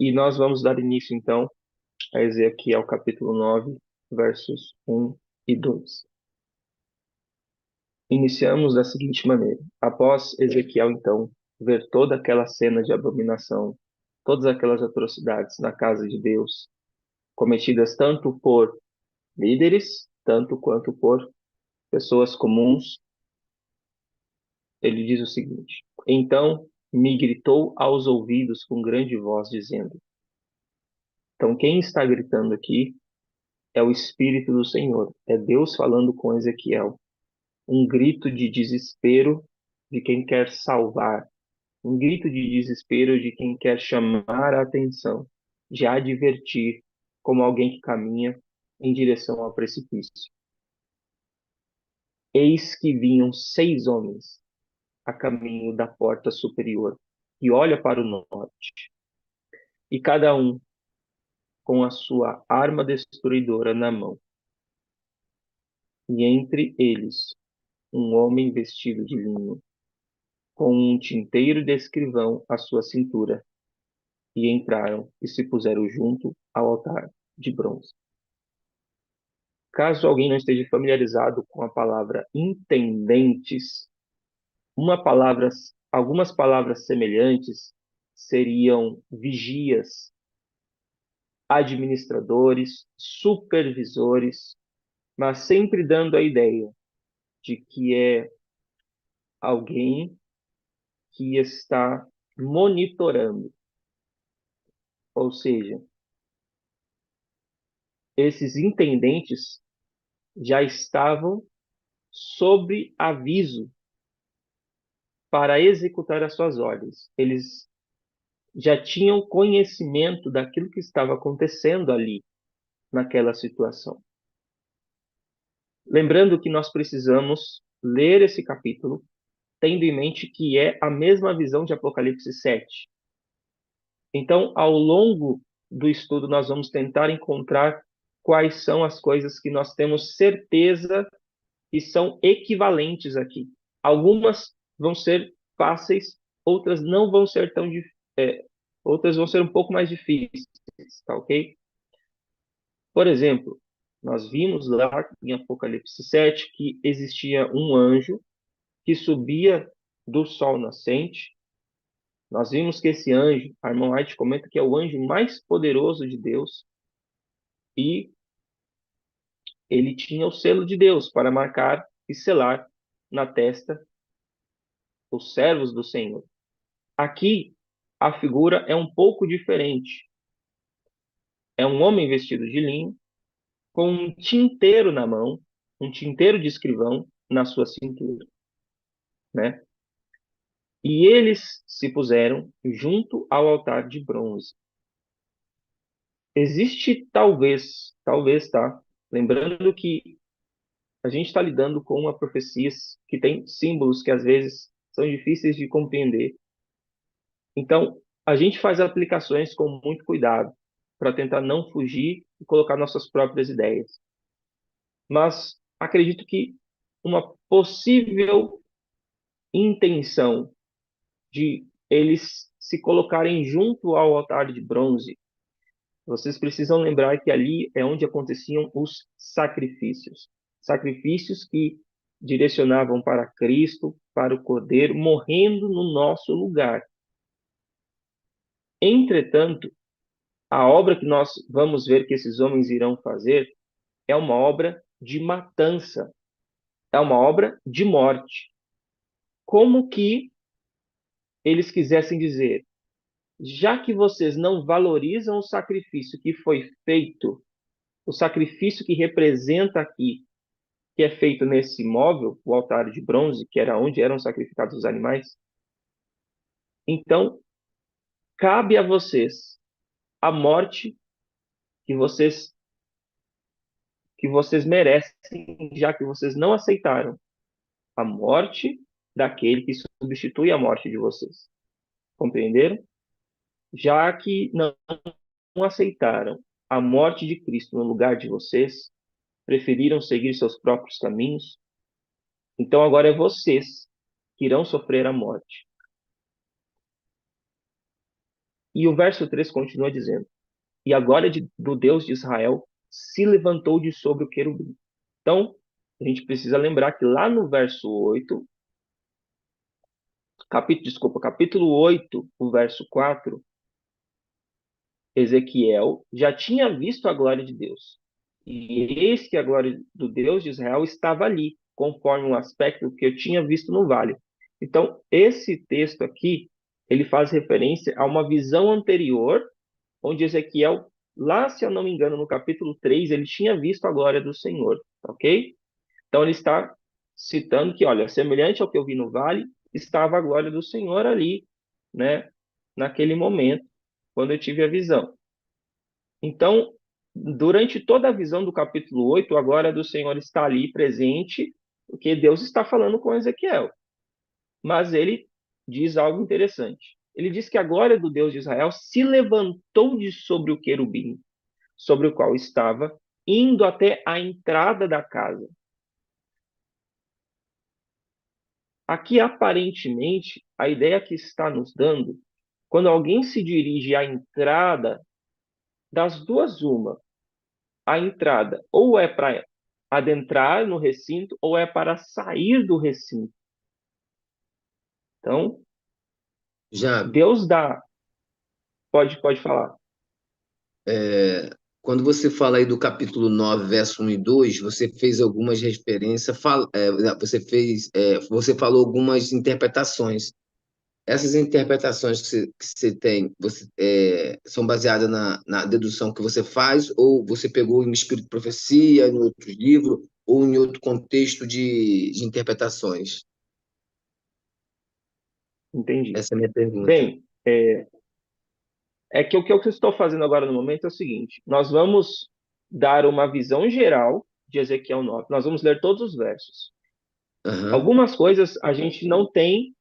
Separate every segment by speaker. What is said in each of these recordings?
Speaker 1: E nós vamos dar início, então, a Ezequiel capítulo 9, versos 1 e 2. Iniciamos da seguinte maneira: após Ezequiel, então, ver toda aquela cena de abominação, todas aquelas atrocidades na casa de Deus, cometidas tanto por líderes, tanto quanto por pessoas comuns, ele diz o seguinte: então me gritou aos ouvidos com grande voz, dizendo. Então, quem está gritando aqui é o Espírito do Senhor, é Deus falando com Ezequiel. Um grito de desespero de quem quer salvar, um grito de desespero de quem quer chamar a atenção, de advertir como alguém que caminha em direção ao precipício. Eis que vinham 6 homens a caminho da porta superior, e olha para o norte, e cada um com a sua arma destruidora na mão. E entre eles, um homem vestido de linho, com um tinteiro de escrivão à sua cintura, e entraram e se puseram junto ao altar de bronze. Caso alguém não esteja familiarizado com a palavra intendentes, algumas palavras semelhantes seriam vigias, administradores, supervisores, mas sempre dando a ideia de que é alguém que está monitorando, ou seja, esses intendentes já estavam sob aviso para executar as suas ordens. Eles já tinham conhecimento daquilo que estava acontecendo ali, naquela situação. Lembrando que nós precisamos ler esse capítulo, tendo em mente que é a mesma visão de Apocalipse 7. Então, ao longo do estudo, nós vamos tentar encontrar quais são as coisas que nós temos certeza que são equivalentes aqui. Algumas vão ser fáceis, outras não vão ser tão outras vão ser um pouco mais difíceis, tá ok? Por exemplo, nós vimos lá em Apocalipse 7 que existia um anjo que subia do sol nascente. Nós vimos que esse anjo, a irmã White comenta que é o anjo mais poderoso de Deus e ele tinha o selo de Deus para marcar e selar na testa os servos do Senhor. Aqui, a figura é um pouco diferente. É um homem vestido de linho, com um tinteiro na mão, um tinteiro de escrivão na sua cintura, né? E eles se puseram junto ao altar de bronze. Existe talvez, tá? Lembrando que a gente está lidando com uma profecia que tem símbolos que às vezes são difíceis de compreender. Então, a gente faz aplicações com muito cuidado para tentar não fugir e colocar nossas próprias ideias. Mas acredito que uma possível intenção de eles se colocarem junto ao altar de bronze, vocês precisam lembrar que ali é onde aconteciam os sacrifícios. Sacrifícios que direcionavam para Cristo, para o Cordeiro, morrendo no nosso lugar. Entretanto, a obra que nós vamos ver que esses homens irão fazer é uma obra de matança, é uma obra de morte. Como que eles quisessem dizer, já que vocês não valorizam o sacrifício que foi feito, o sacrifício que representa aqui, que é feito nesse móvel, o altar de bronze, que era onde eram sacrificados os animais, então cabe a vocês a morte que vocês merecem, já que vocês não aceitaram a morte daquele que substitui a morte de vocês. Compreenderam? Já que não aceitaram a morte de Cristo no lugar de vocês, preferiram seguir seus próprios caminhos, então agora é vocês que irão sofrer a morte. E o verso 3 continua dizendo: e a glória do Deus de Israel se levantou de sobre o querubim. Então, a gente precisa lembrar que lá no verso 8, capítulo 8, o verso 4, Ezequiel já tinha visto a glória de Deus. E eis que a glória do Deus de Israel estava ali, conforme o aspecto que eu tinha visto no vale. Então, esse texto aqui, ele faz referência a uma visão anterior, onde Ezequiel, lá, se eu não me engano, no capítulo 3, ele tinha visto a glória do Senhor, ok? Então, ele está citando que, olha, semelhante ao que eu vi no vale, estava a glória do Senhor ali, né, naquele momento, quando eu tive a visão. Então, durante toda a visão do capítulo 8, a glória do Senhor está ali presente, porque Deus está falando com Ezequiel. Mas ele diz algo interessante. Ele diz que a glória do Deus de Israel se levantou de sobre o querubim, sobre o qual estava, indo até a entrada da casa. Aqui, aparentemente, a ideia que está nos dando, quando alguém se dirige à entrada, das duas, uma, a entrada ou é para adentrar no recinto ou é para sair do recinto. Então,
Speaker 2: Já,
Speaker 1: Deus dá. Pode falar.
Speaker 2: quando você fala aí do capítulo 9 verso 1 e 2, você fez algumas referências, você falou algumas interpretações. Essas interpretações que você tem, são baseadas na dedução que você faz, ou você pegou em Espírito de Profecia, em outro livro, ou em outro contexto de interpretações?
Speaker 1: Entendi.
Speaker 2: Essa é a minha pergunta.
Speaker 1: Bem, é que o que eu estou fazendo agora no momento é o seguinte: nós vamos dar uma visão geral de Ezequiel 9. Nós vamos ler todos os versos.
Speaker 2: Aham,
Speaker 1: Algumas coisas a gente não tem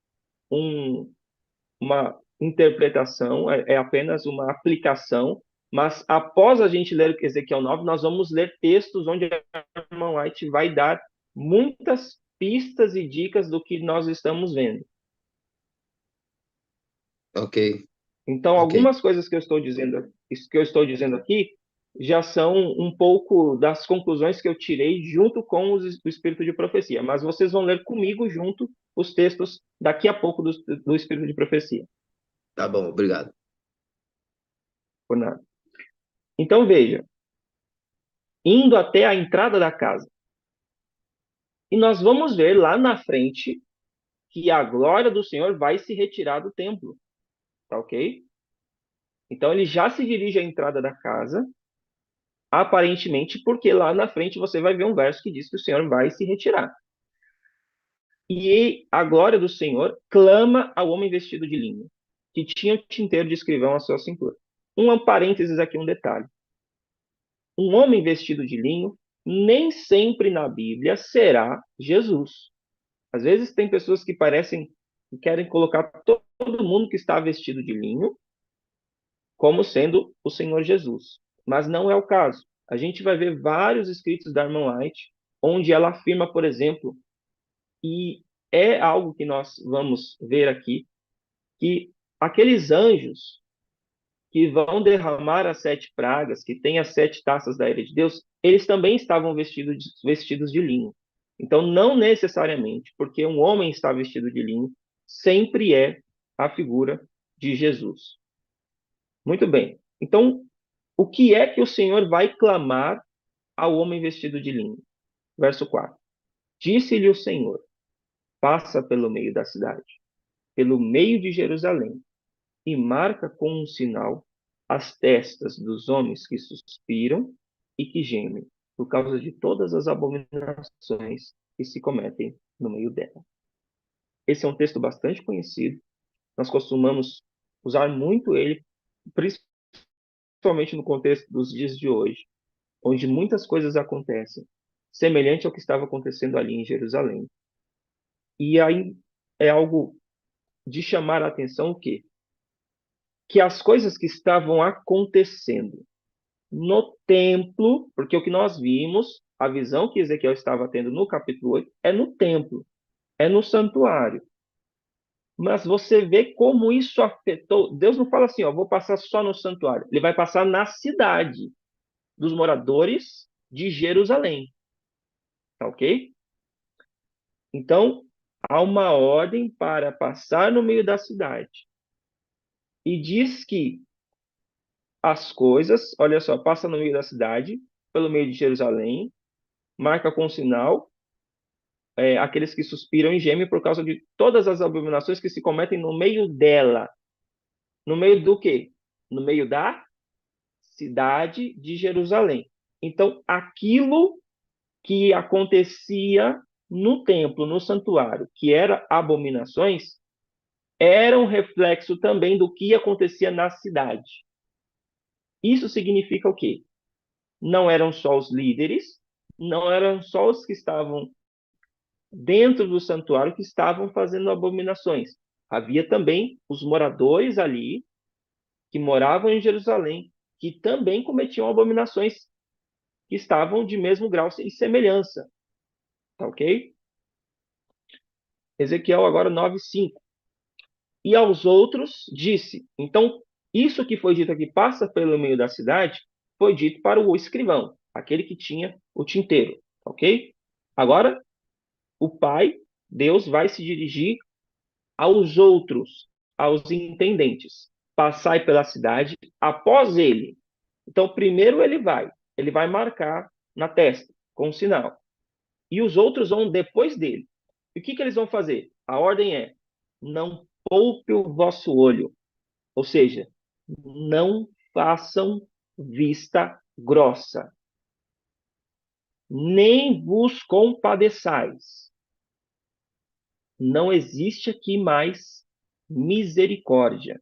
Speaker 1: uma interpretação, é apenas uma aplicação, mas após a gente ler Ezequiel 9, nós vamos ler textos onde a irmã White vai dar muitas pistas e dicas do que nós estamos vendo.
Speaker 2: ok,
Speaker 1: Então,
Speaker 2: ok.
Speaker 1: algumas coisas que eu estou dizendo aqui, já são um pouco das conclusões que eu tirei junto com o Espírito de Profecia, mas vocês vão ler comigo junto os textos daqui a pouco do Espírito de Profecia,
Speaker 2: Tá bom, obrigado.
Speaker 1: por nada. Então, veja, indo até a entrada da casa. E nós vamos ver lá na frente que a glória do Senhor vai se retirar do templo, tá ok? Então ele já se dirige à entrada da casa, aparentemente, porque lá na frente você vai ver um verso que diz que o Senhor vai se retirar. E a glória do Senhor clama ao homem vestido de linho, que tinha o tinteiro de escrivão à sua cintura. Um parênteses aqui, um detalhe. Um homem vestido de linho nem sempre na Bíblia será Jesus. Às vezes tem pessoas que parecem que querem colocar todo mundo que está vestido de linho como sendo o Senhor Jesus. Mas não é o caso. A gente vai ver vários escritos da irmã White onde ela afirma, por exemplo, e é algo que nós vamos ver aqui, que aqueles anjos que vão derramar as 7 pragas, que têm as 7 taças da ira de Deus, eles também estavam vestidos de linho. Então, não necessariamente, porque um homem está vestido de linho, sempre é a figura de Jesus. Muito bem. Então, o que é que o Senhor vai clamar ao homem vestido de linho? Verso 4. Disse-lhe o Senhor: passa pelo meio da cidade, pelo meio de Jerusalém, e marca com um sinal as testas dos homens que suspiram e que gemem, por causa de todas as abominações que se cometem no meio dela. Esse é um texto bastante conhecido, nós costumamos usar muito ele, principalmente no contexto dos dias de hoje, onde muitas coisas acontecem, semelhante ao que estava acontecendo ali em Jerusalém. E aí é algo de chamar a atenção o quê? Que as coisas que estavam acontecendo no templo, porque o que nós vimos, a visão que Ezequiel estava tendo no capítulo 8, é no templo, é no santuário. Mas você vê como isso afetou. Deus não fala assim, ó, vou passar só no santuário. Ele vai passar na cidade dos moradores de Jerusalém. Tá ok? Então, há uma ordem para passar no meio da cidade. E diz que as coisas, olha só, passa no meio da cidade, pelo meio de Jerusalém, marca com sinal aqueles que suspiram e gemem por causa de todas as abominações que se cometem no meio dela. No meio do quê? No meio da cidade de Jerusalém. Então, aquilo que acontecia no templo, no santuário, que era abominações, era um reflexo também do que acontecia na cidade. Isso significa o quê? Não eram só os líderes, não eram só os que estavam dentro do santuário que estavam fazendo abominações. Havia também os moradores ali, que moravam em Jerusalém, que também cometiam abominações que estavam de mesmo grau e semelhança. Tá ok? Ezequiel agora 9:5. E aos outros disse. Então, isso que foi dito aqui, passa pelo meio da cidade, foi dito para o escrivão, aquele que tinha o tinteiro. Ok? Agora, o Pai, Deus, vai se dirigir aos outros, aos intendentes. Passai pela cidade após ele. Então, primeiro ele vai marcar na testa, com um sinal. E os outros vão depois dele. E o que, que eles vão fazer? A ordem é: não poupe o vosso olho. Ou seja, não façam vista grossa, nem vos compadeçais. Não existe aqui mais misericórdia.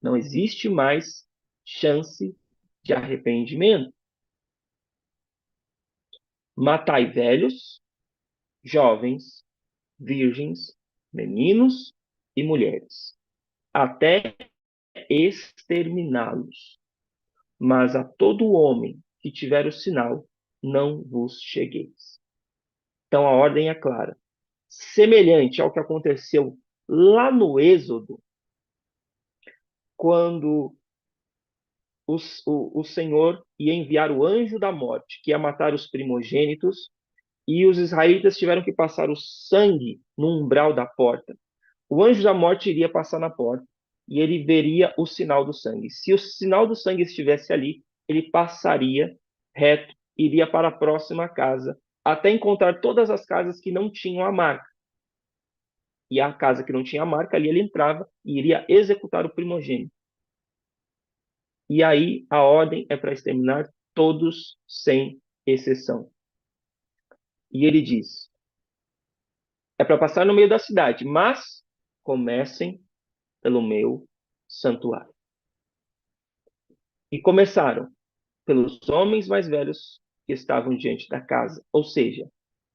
Speaker 1: Não existe mais chance de arrependimento. Matai velhos, jovens, virgens, meninos e mulheres, até exterminá-los. Mas a todo homem que tiver o sinal, não vos chegueis. Então a ordem é clara. Semelhante ao que aconteceu lá no Êxodo, quando o Senhor ia enviar o anjo da morte, que ia matar os primogênitos, e os israelitas tiveram que passar o sangue no umbral da porta. O anjo da morte iria passar na porta e ele veria o sinal do sangue. Se o sinal do sangue estivesse ali, ele passaria reto, iria para a próxima casa, até encontrar todas as casas que não tinham a marca. E a casa que não tinha a marca, ali ele entrava e iria executar o primogênito. E aí a ordem é para exterminar todos sem exceção. E ele diz: é para passar no meio da cidade, mas comecem pelo meu santuário. E começaram pelos homens mais velhos que estavam diante da casa, ou seja,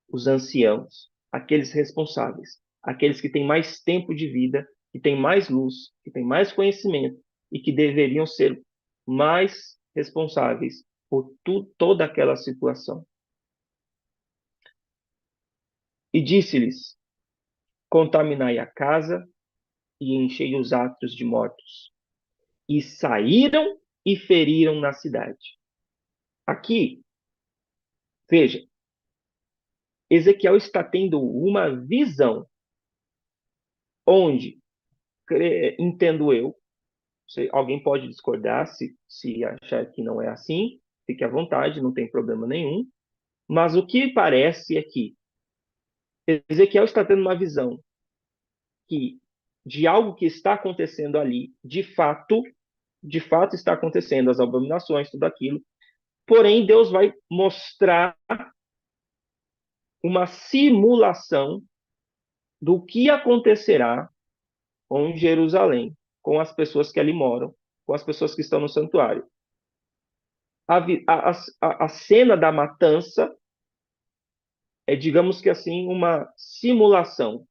Speaker 1: os anciãos, aqueles responsáveis, aqueles que têm mais tempo de vida, que têm mais luz, que têm mais conhecimento e que deveriam ser mais responsáveis por toda aquela situação. E disse-lhes: contaminai a casa e enchei os átrios de mortos. E saíram e feriram na cidade. Aqui, veja, Ezequiel está tendo uma visão onde, entendo eu, alguém pode discordar se achar que não é assim, fique à vontade, não tem problema nenhum. Mas o que parece é que Ezequiel está tendo uma visão que de algo que está acontecendo ali, de fato está acontecendo, as abominações, tudo aquilo. Porém, Deus vai mostrar uma simulação do que acontecerá com Jerusalém, com as pessoas que ali moram, com as pessoas que estão no santuário. A cena da matança é, digamos que assim, uma simulação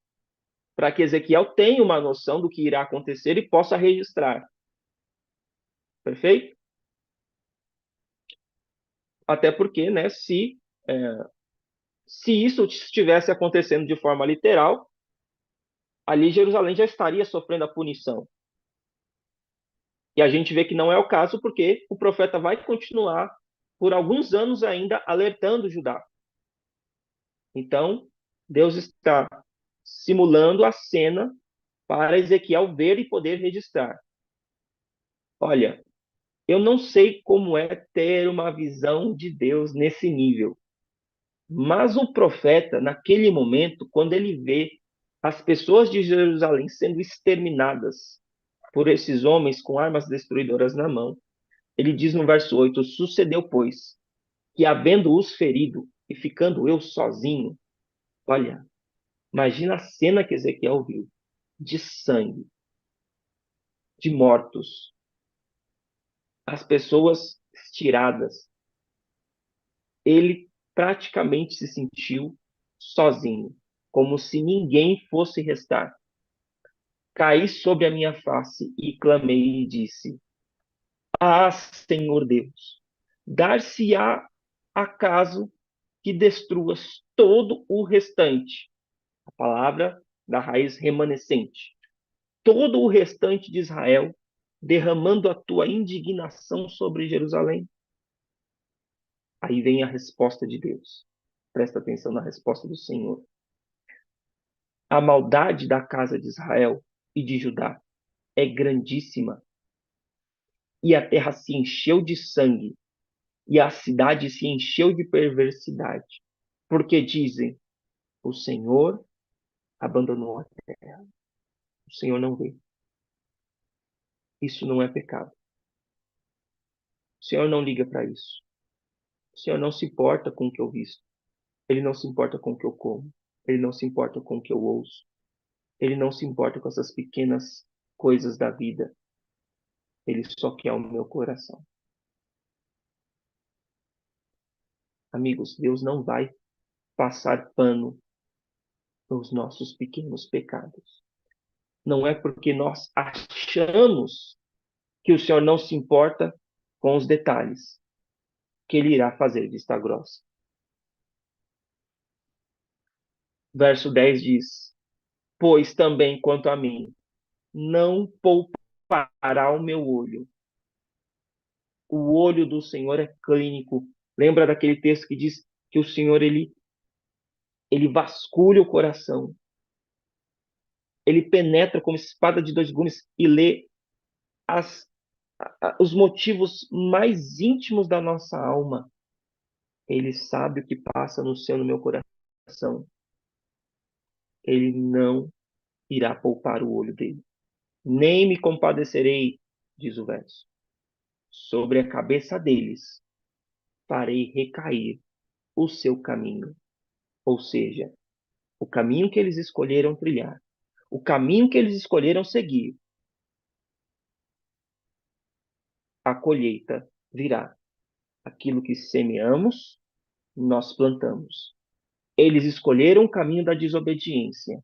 Speaker 1: para que Ezequiel tenha uma noção do que irá acontecer e possa registrar. Perfeito? Até porque, né, se isso estivesse acontecendo de forma literal, ali Jerusalém já estaria sofrendo a punição. E a gente vê que não é o caso, porque o profeta vai continuar por alguns anos ainda alertando Judá. Então, Deus está simulando a cena para Ezequiel ver e poder registrar. Olha, eu não sei como é ter uma visão de Deus nesse nível, mas o profeta, naquele momento, quando ele vê as pessoas de Jerusalém sendo exterminadas por esses homens com armas destruidoras na mão, ele diz no verso 8: sucedeu, pois, que havendo-os ferido e ficando eu sozinho, olha, imagina a cena que Ezequiel viu, de sangue, de mortos, as pessoas estiradas. Ele praticamente se sentiu sozinho, como se ninguém fosse restar. Caí sobre a minha face e clamei e disse: ah, Senhor Deus, dar-se-á acaso que destruas todo o restante, a palavra da raiz remanescente, todo o restante de Israel, derramando a tua indignação sobre Jerusalém? Aí vem a resposta de Deus. Presta atenção na resposta do Senhor. A maldade da casa de Israel e de Judá é grandíssima, e a terra se encheu de sangue, e a cidade se encheu de perversidade, porque dizem: o Senhor abandonou a terra. O Senhor não vê. Isso não é pecado. O Senhor não liga para isso. O Senhor não se importa com o que eu visto. Ele não se importa com o que eu como. Ele não se importa com o que eu ouço. Ele não se importa com essas pequenas coisas da vida. Ele só quer o meu coração. Amigos, Deus não vai passar pano nos nossos pequenos pecados. Não é porque nós achamos que o Senhor não se importa com os detalhes que ele irá fazer vista grossa. Verso 10 diz: pois também quanto a mim, não poupará o meu olho. O olho do Senhor é clínico. Lembra daquele texto que diz que o Senhor ele vasculha o coração. Ele penetra como espada de dois gumes e lê as, os motivos mais íntimos da nossa alma. Ele sabe o que passa no seu, no meu coração. Ele não irá poupar o olho dele. Nem me compadecerei, diz o verso. Sobre a cabeça deles farei recair o seu caminho. Ou seja, o caminho que eles escolheram trilhar, o caminho que eles escolheram seguir, a colheita virá. Aquilo que semeamos, nós plantamos. Eles escolheram o caminho da desobediência.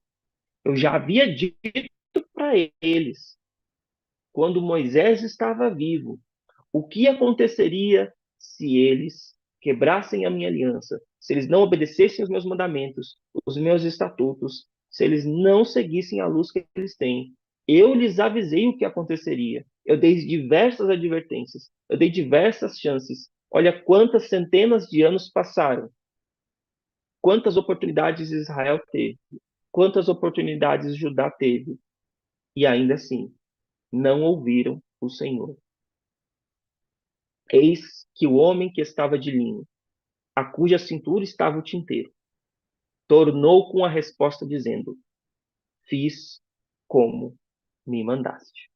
Speaker 1: Eu já havia dito para eles, quando Moisés estava vivo, o que aconteceria se eles quebrassem a minha aliança, se eles não obedecessem os meus mandamentos, os meus estatutos, se eles não seguissem a luz que eles têm. Eu lhes avisei o que aconteceria. Eu dei diversas advertências, eu dei diversas chances. Olha quantas centenas de anos passaram. Quantas oportunidades Israel teve, quantas oportunidades Judá teve, e ainda assim não ouviram o Senhor. Eis que o homem que estava de linho, a cuja cintura estava o tinteiro, tornou com a resposta dizendo: fiz como me mandaste.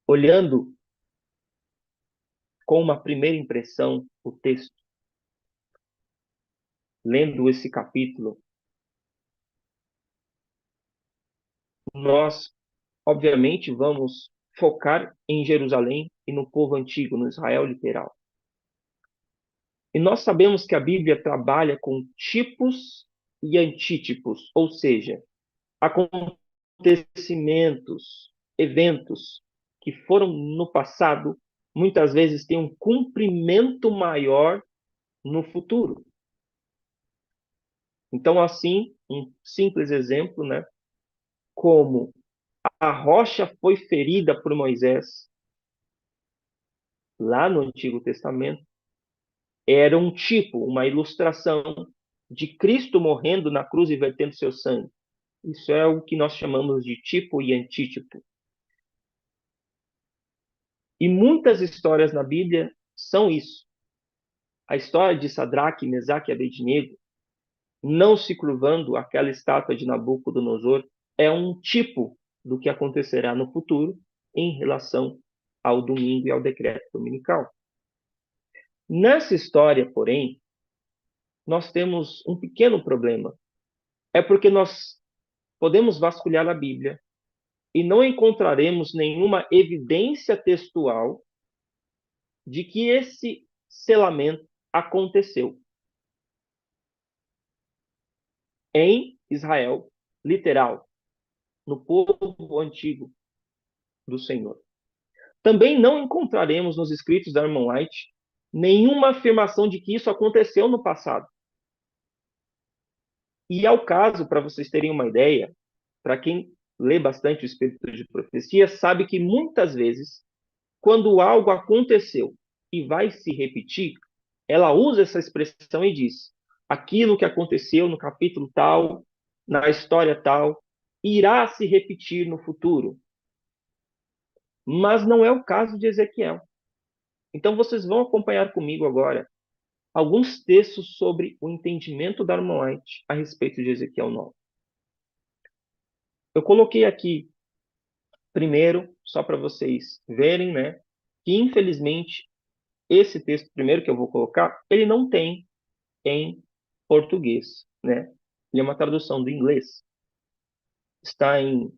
Speaker 1: Olhando com uma primeira impressão o texto, lendo esse capítulo, nós, obviamente, vamos focar em Jerusalém e no povo antigo, no Israel literal. E nós sabemos que a Bíblia trabalha com tipos e antítipos, ou seja, acontecimentos, eventos que foram no passado, muitas vezes têm um cumprimento maior no futuro. Então, assim, um simples exemplo, né? Como a rocha foi ferida por Moisés, lá no Antigo Testamento, era um tipo, uma ilustração de Cristo morrendo na cruz e vertendo seu sangue. Isso é o que nós chamamos de tipo e antítipo. E muitas histórias na Bíblia são isso. A história de Sadraque, Mesaque e Abednego, não se curvando àquela estátua de Nabucodonosor, é um tipo do que acontecerá no futuro em relação ao domingo e ao decreto dominical. Nessa história, porém, nós temos um pequeno problema. É porque nós podemos vasculhar a Bíblia e não encontraremos nenhuma evidência textual de que esse selamento aconteceu em Israel, literal, no povo antigo do Senhor. Também não encontraremos nos escritos da Ellen White nenhuma afirmação de que isso aconteceu no passado. E ao caso, para vocês terem uma ideia, para quem lê bastante o Espírito de Profecia, sabe que muitas vezes, quando algo aconteceu e vai se repetir, ela usa essa expressão e diz: aquilo que aconteceu no capítulo tal, na história tal, irá se repetir no futuro. Mas não é o caso de Ezequiel. Então vocês vão acompanhar comigo agora alguns textos sobre o entendimento da Ellen White a respeito de Ezequiel 9. Eu coloquei aqui primeiro, só para vocês verem, né, que infelizmente esse texto primeiro que eu vou colocar, ele não tem em português, né? Ele é uma tradução do inglês. Está em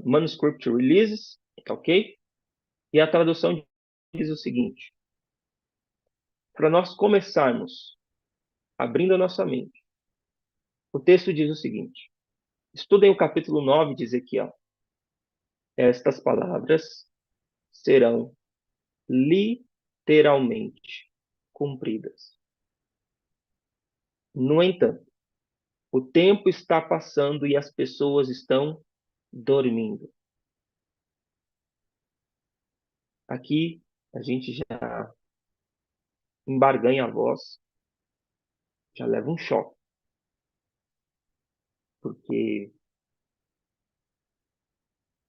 Speaker 1: Manuscript Releases, ok? E a tradução diz o seguinte: para nós começarmos abrindo a nossa mente, o texto diz o seguinte: estudem o capítulo 9 de Ezequiel. Estas palavras serão literalmente cumpridas. No entanto, o tempo está passando e as pessoas estão dormindo. Aqui a gente já embarganha a voz, já leva um choque, porque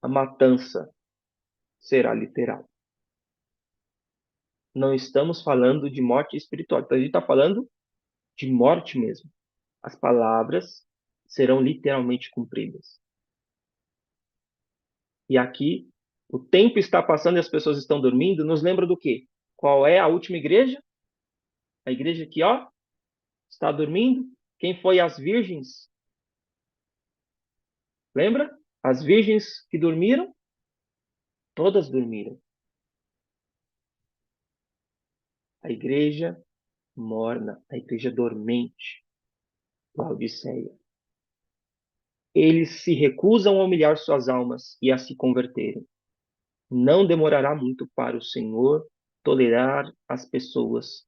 Speaker 1: a matança será literal. Não estamos falando de morte espiritual, então a gente está falando de morte mesmo. As palavras serão literalmente cumpridas. E aqui, o tempo está passando e as pessoas estão dormindo, nos lembra do quê? Qual é a última igreja? A igreja que, ó, está dormindo. Quem foi as virgens? Lembra? As virgens que dormiram? Todas dormiram. A igreja morna, a igreja dormente, Laodiceia. Eles se recusam a humilhar suas almas e a se converterem. Não demorará muito para o Senhor tolerar as pessoas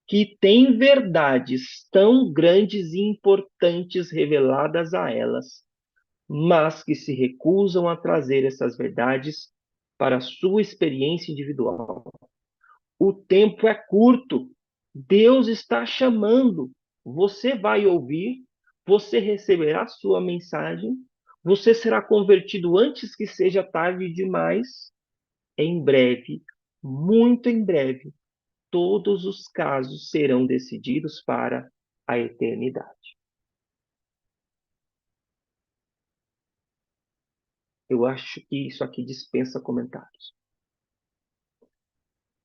Speaker 1: que têm verdades tão grandes e importantes reveladas a elas, mas que se recusam a trazer essas verdades para a sua experiência individual. O tempo é curto. Deus está chamando. Você vai ouvir, você receberá sua mensagem, você será convertido antes que seja tarde demais. Em breve, muito em breve, todos os casos serão decididos para a eternidade. Eu acho que isso aqui dispensa comentários.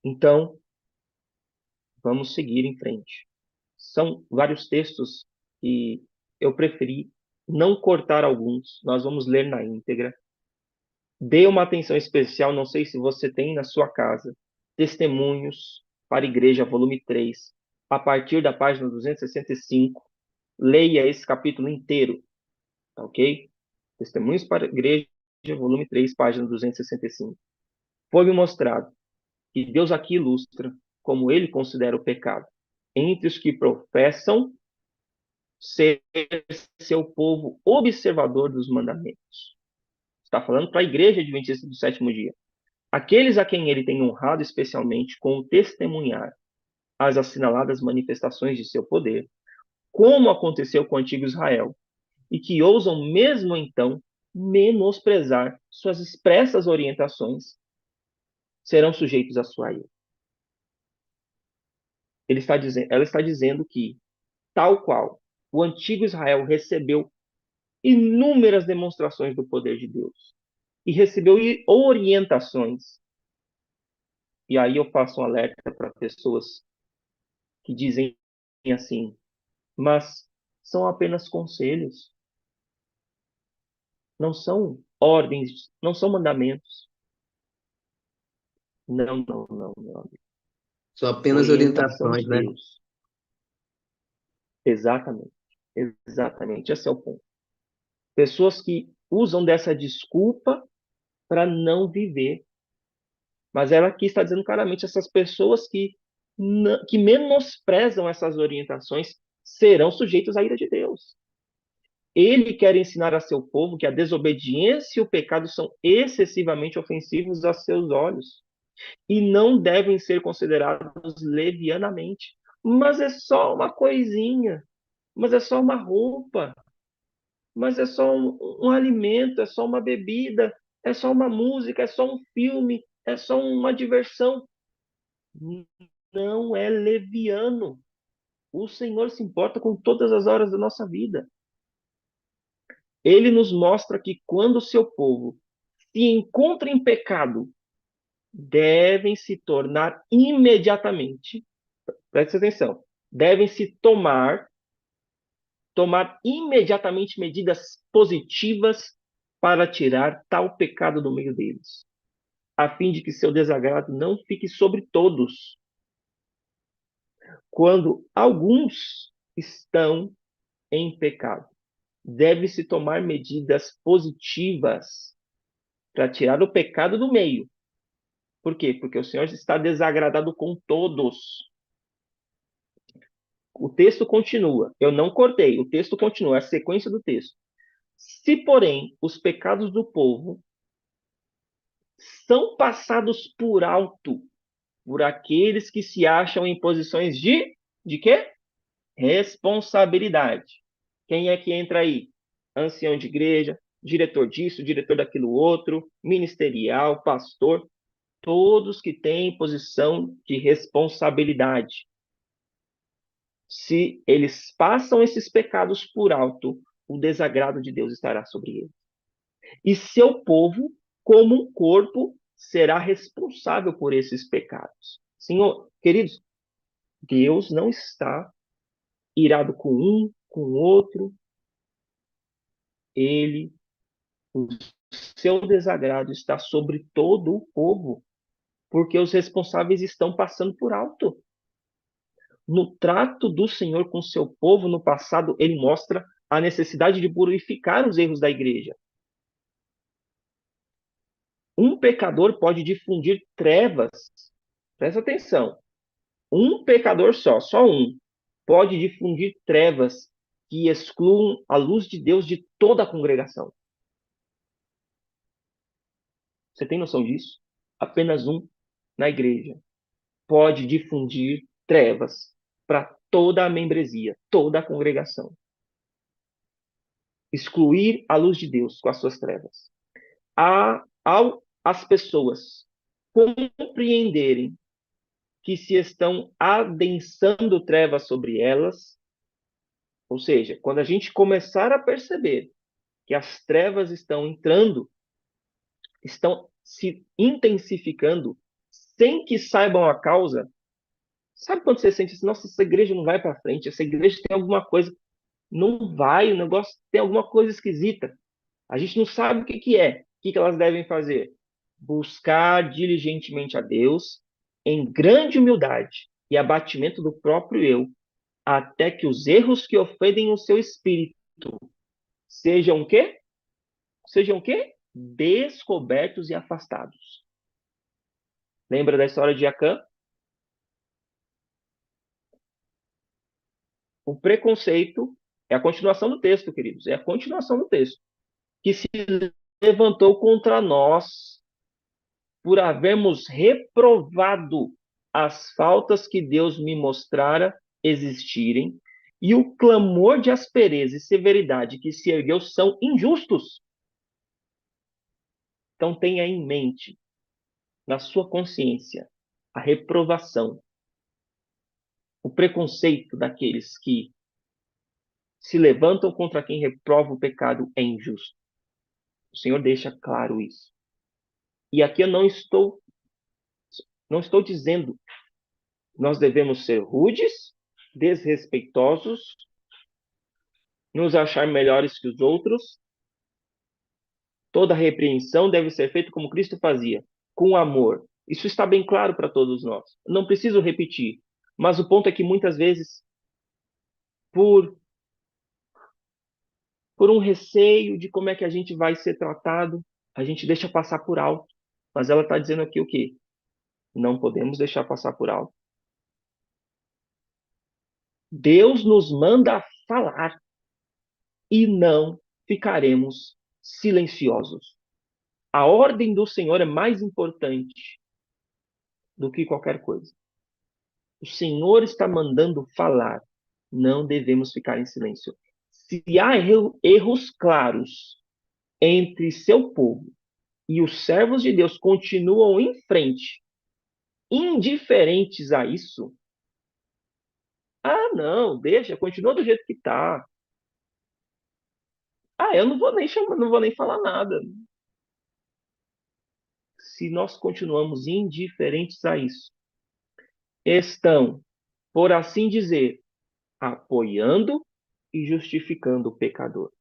Speaker 1: Então, vamos seguir em frente. São vários textos e eu preferi não cortar alguns. Nós vamos ler na íntegra. Dê uma atenção especial, não sei se você tem na sua casa, Testemunhos para a Igreja, volume 3, a partir da página 265. Leia esse capítulo inteiro, tá ok? Testemunhos para a Igreja, volume 3, página 265. Foi-me mostrado que Deus aqui ilustra como ele considera o pecado entre os que professam ser seu povo observador dos mandamentos. Está falando para a igreja adventista do sétimo dia. Aqueles a quem ele tem honrado especialmente com o testemunhar as assinaladas manifestações de seu poder, como aconteceu com o antigo Israel, e que ousam mesmo então menosprezar suas expressas orientações, serão sujeitos à sua ira. Ela está dizendo que, tal qual o antigo Israel recebeu inúmeras demonstrações do poder de Deus e recebeu orientações, e aí eu faço um alerta para pessoas que dizem assim, mas são apenas conselhos, não são ordens, não são mandamentos. Não, não, não, não.
Speaker 2: São apenas
Speaker 1: Orientação
Speaker 2: orientações,
Speaker 1: de
Speaker 2: né?
Speaker 1: Deus. Exatamente. Exatamente. Esse é o ponto. Pessoas que usam dessa desculpa para não viver. Mas ela aqui está dizendo claramente, essas pessoas que menosprezam essas orientações serão sujeitos à ira de Deus. Ele quer ensinar a seu povo que a desobediência e o pecado são excessivamente ofensivos a seus olhos e não devem ser considerados levianamente. Mas é só uma coisinha, mas é só uma roupa, mas é só um alimento, é só uma bebida, é só uma música, é só um filme, é só uma diversão. Não é leviano. O Senhor se importa com todas as horas da nossa vida. Ele nos mostra que quando o seu povo se encontra em pecado, devem se tornar imediatamente, preste atenção, devem se tomar imediatamente medidas positivas para tirar tal pecado do meio deles, a fim de que seu desagrado não fique sobre todos. Quando alguns estão em pecado, deve-se tomar medidas positivas para tirar o pecado do meio. Por quê? Porque o Senhor está desagradado com todos. O texto continua. Eu não cortei. O texto continua. É a sequência do texto. Se, porém, os pecados do povo são passados por alto por aqueles que se acham em posições de quê? Responsabilidade. Quem é que entra aí? Ancião de igreja, diretor disso, diretor daquilo outro, ministerial, pastor, todos que têm posição de responsabilidade. Se eles passam esses pecados por alto, o desagrado de Deus estará sobre eles. E seu povo, como um corpo, será responsável por esses pecados. Senhor, queridos, Deus não está irado com um, com o outro. Ele, o seu desagrado está sobre todo o povo, porque os responsáveis estão passando por alto. No trato do Senhor com seu povo no passado, ele mostra a necessidade de purificar os erros da igreja. Um pecador pode difundir trevas. Presta atenção. Um pecador só um, pode difundir trevas que excluam a luz de Deus de toda a congregação. Você tem noção disso? Apenas um na igreja pode difundir trevas para toda a membresia, toda a congregação. Excluir a luz de Deus com as suas trevas. Ao as pessoas compreenderem que se estão adensando trevas sobre elas, ou seja, quando a gente começar a perceber que as trevas estão entrando, estão se intensificando, sem que saibam a causa, sabe quando você sente assim, nossa, essa igreja não vai para frente, essa igreja tem alguma coisa, não vai, o negócio tem alguma coisa esquisita. A gente não sabe o que que é, o que que elas devem fazer. Buscar diligentemente a Deus em grande humildade e abatimento do próprio eu, até que os erros que ofendem o seu espírito sejam o quê? Sejam o quê? Descobertos e afastados. Lembra da história de Acã? O preconceito É a continuação do texto, queridos. É a continuação do texto. Que se levantou contra nós por havermos reprovado as faltas que Deus me mostrara existirem, e o clamor de aspereza e severidade que se ergueu são injustos. Então tenha em mente, na sua consciência, a reprovação, o preconceito daqueles que se levantam contra quem reprova o pecado é injusto. O Senhor deixa claro isso. E aqui eu não estou dizendo que nós devemos ser rudes, desrespeitosos, nos achar melhores que os outros. Toda repreensão deve ser feita como Cristo fazia, com amor. Isso está bem claro para todos nós. Não preciso repetir. Mas o ponto é que muitas vezes, por, por um receio de como é que a gente vai ser tratado, a gente deixa passar por alto. Mas ela está dizendo aqui o quê? Não podemos deixar passar por alto. Deus nos manda falar e não ficaremos silenciosos. A ordem do Senhor é mais importante do que qualquer coisa. O Senhor está mandando falar. Não devemos ficar em silêncio. Se há erros claros entre seu povo e os servos de Deus continuam em frente, indiferentes a isso, não, deixa, continua do jeito que está. Eu não vou nem chamar, não vou nem falar nada. Se nós continuamos indiferentes a isso, estão, por assim dizer, apoiando e justificando o pecador.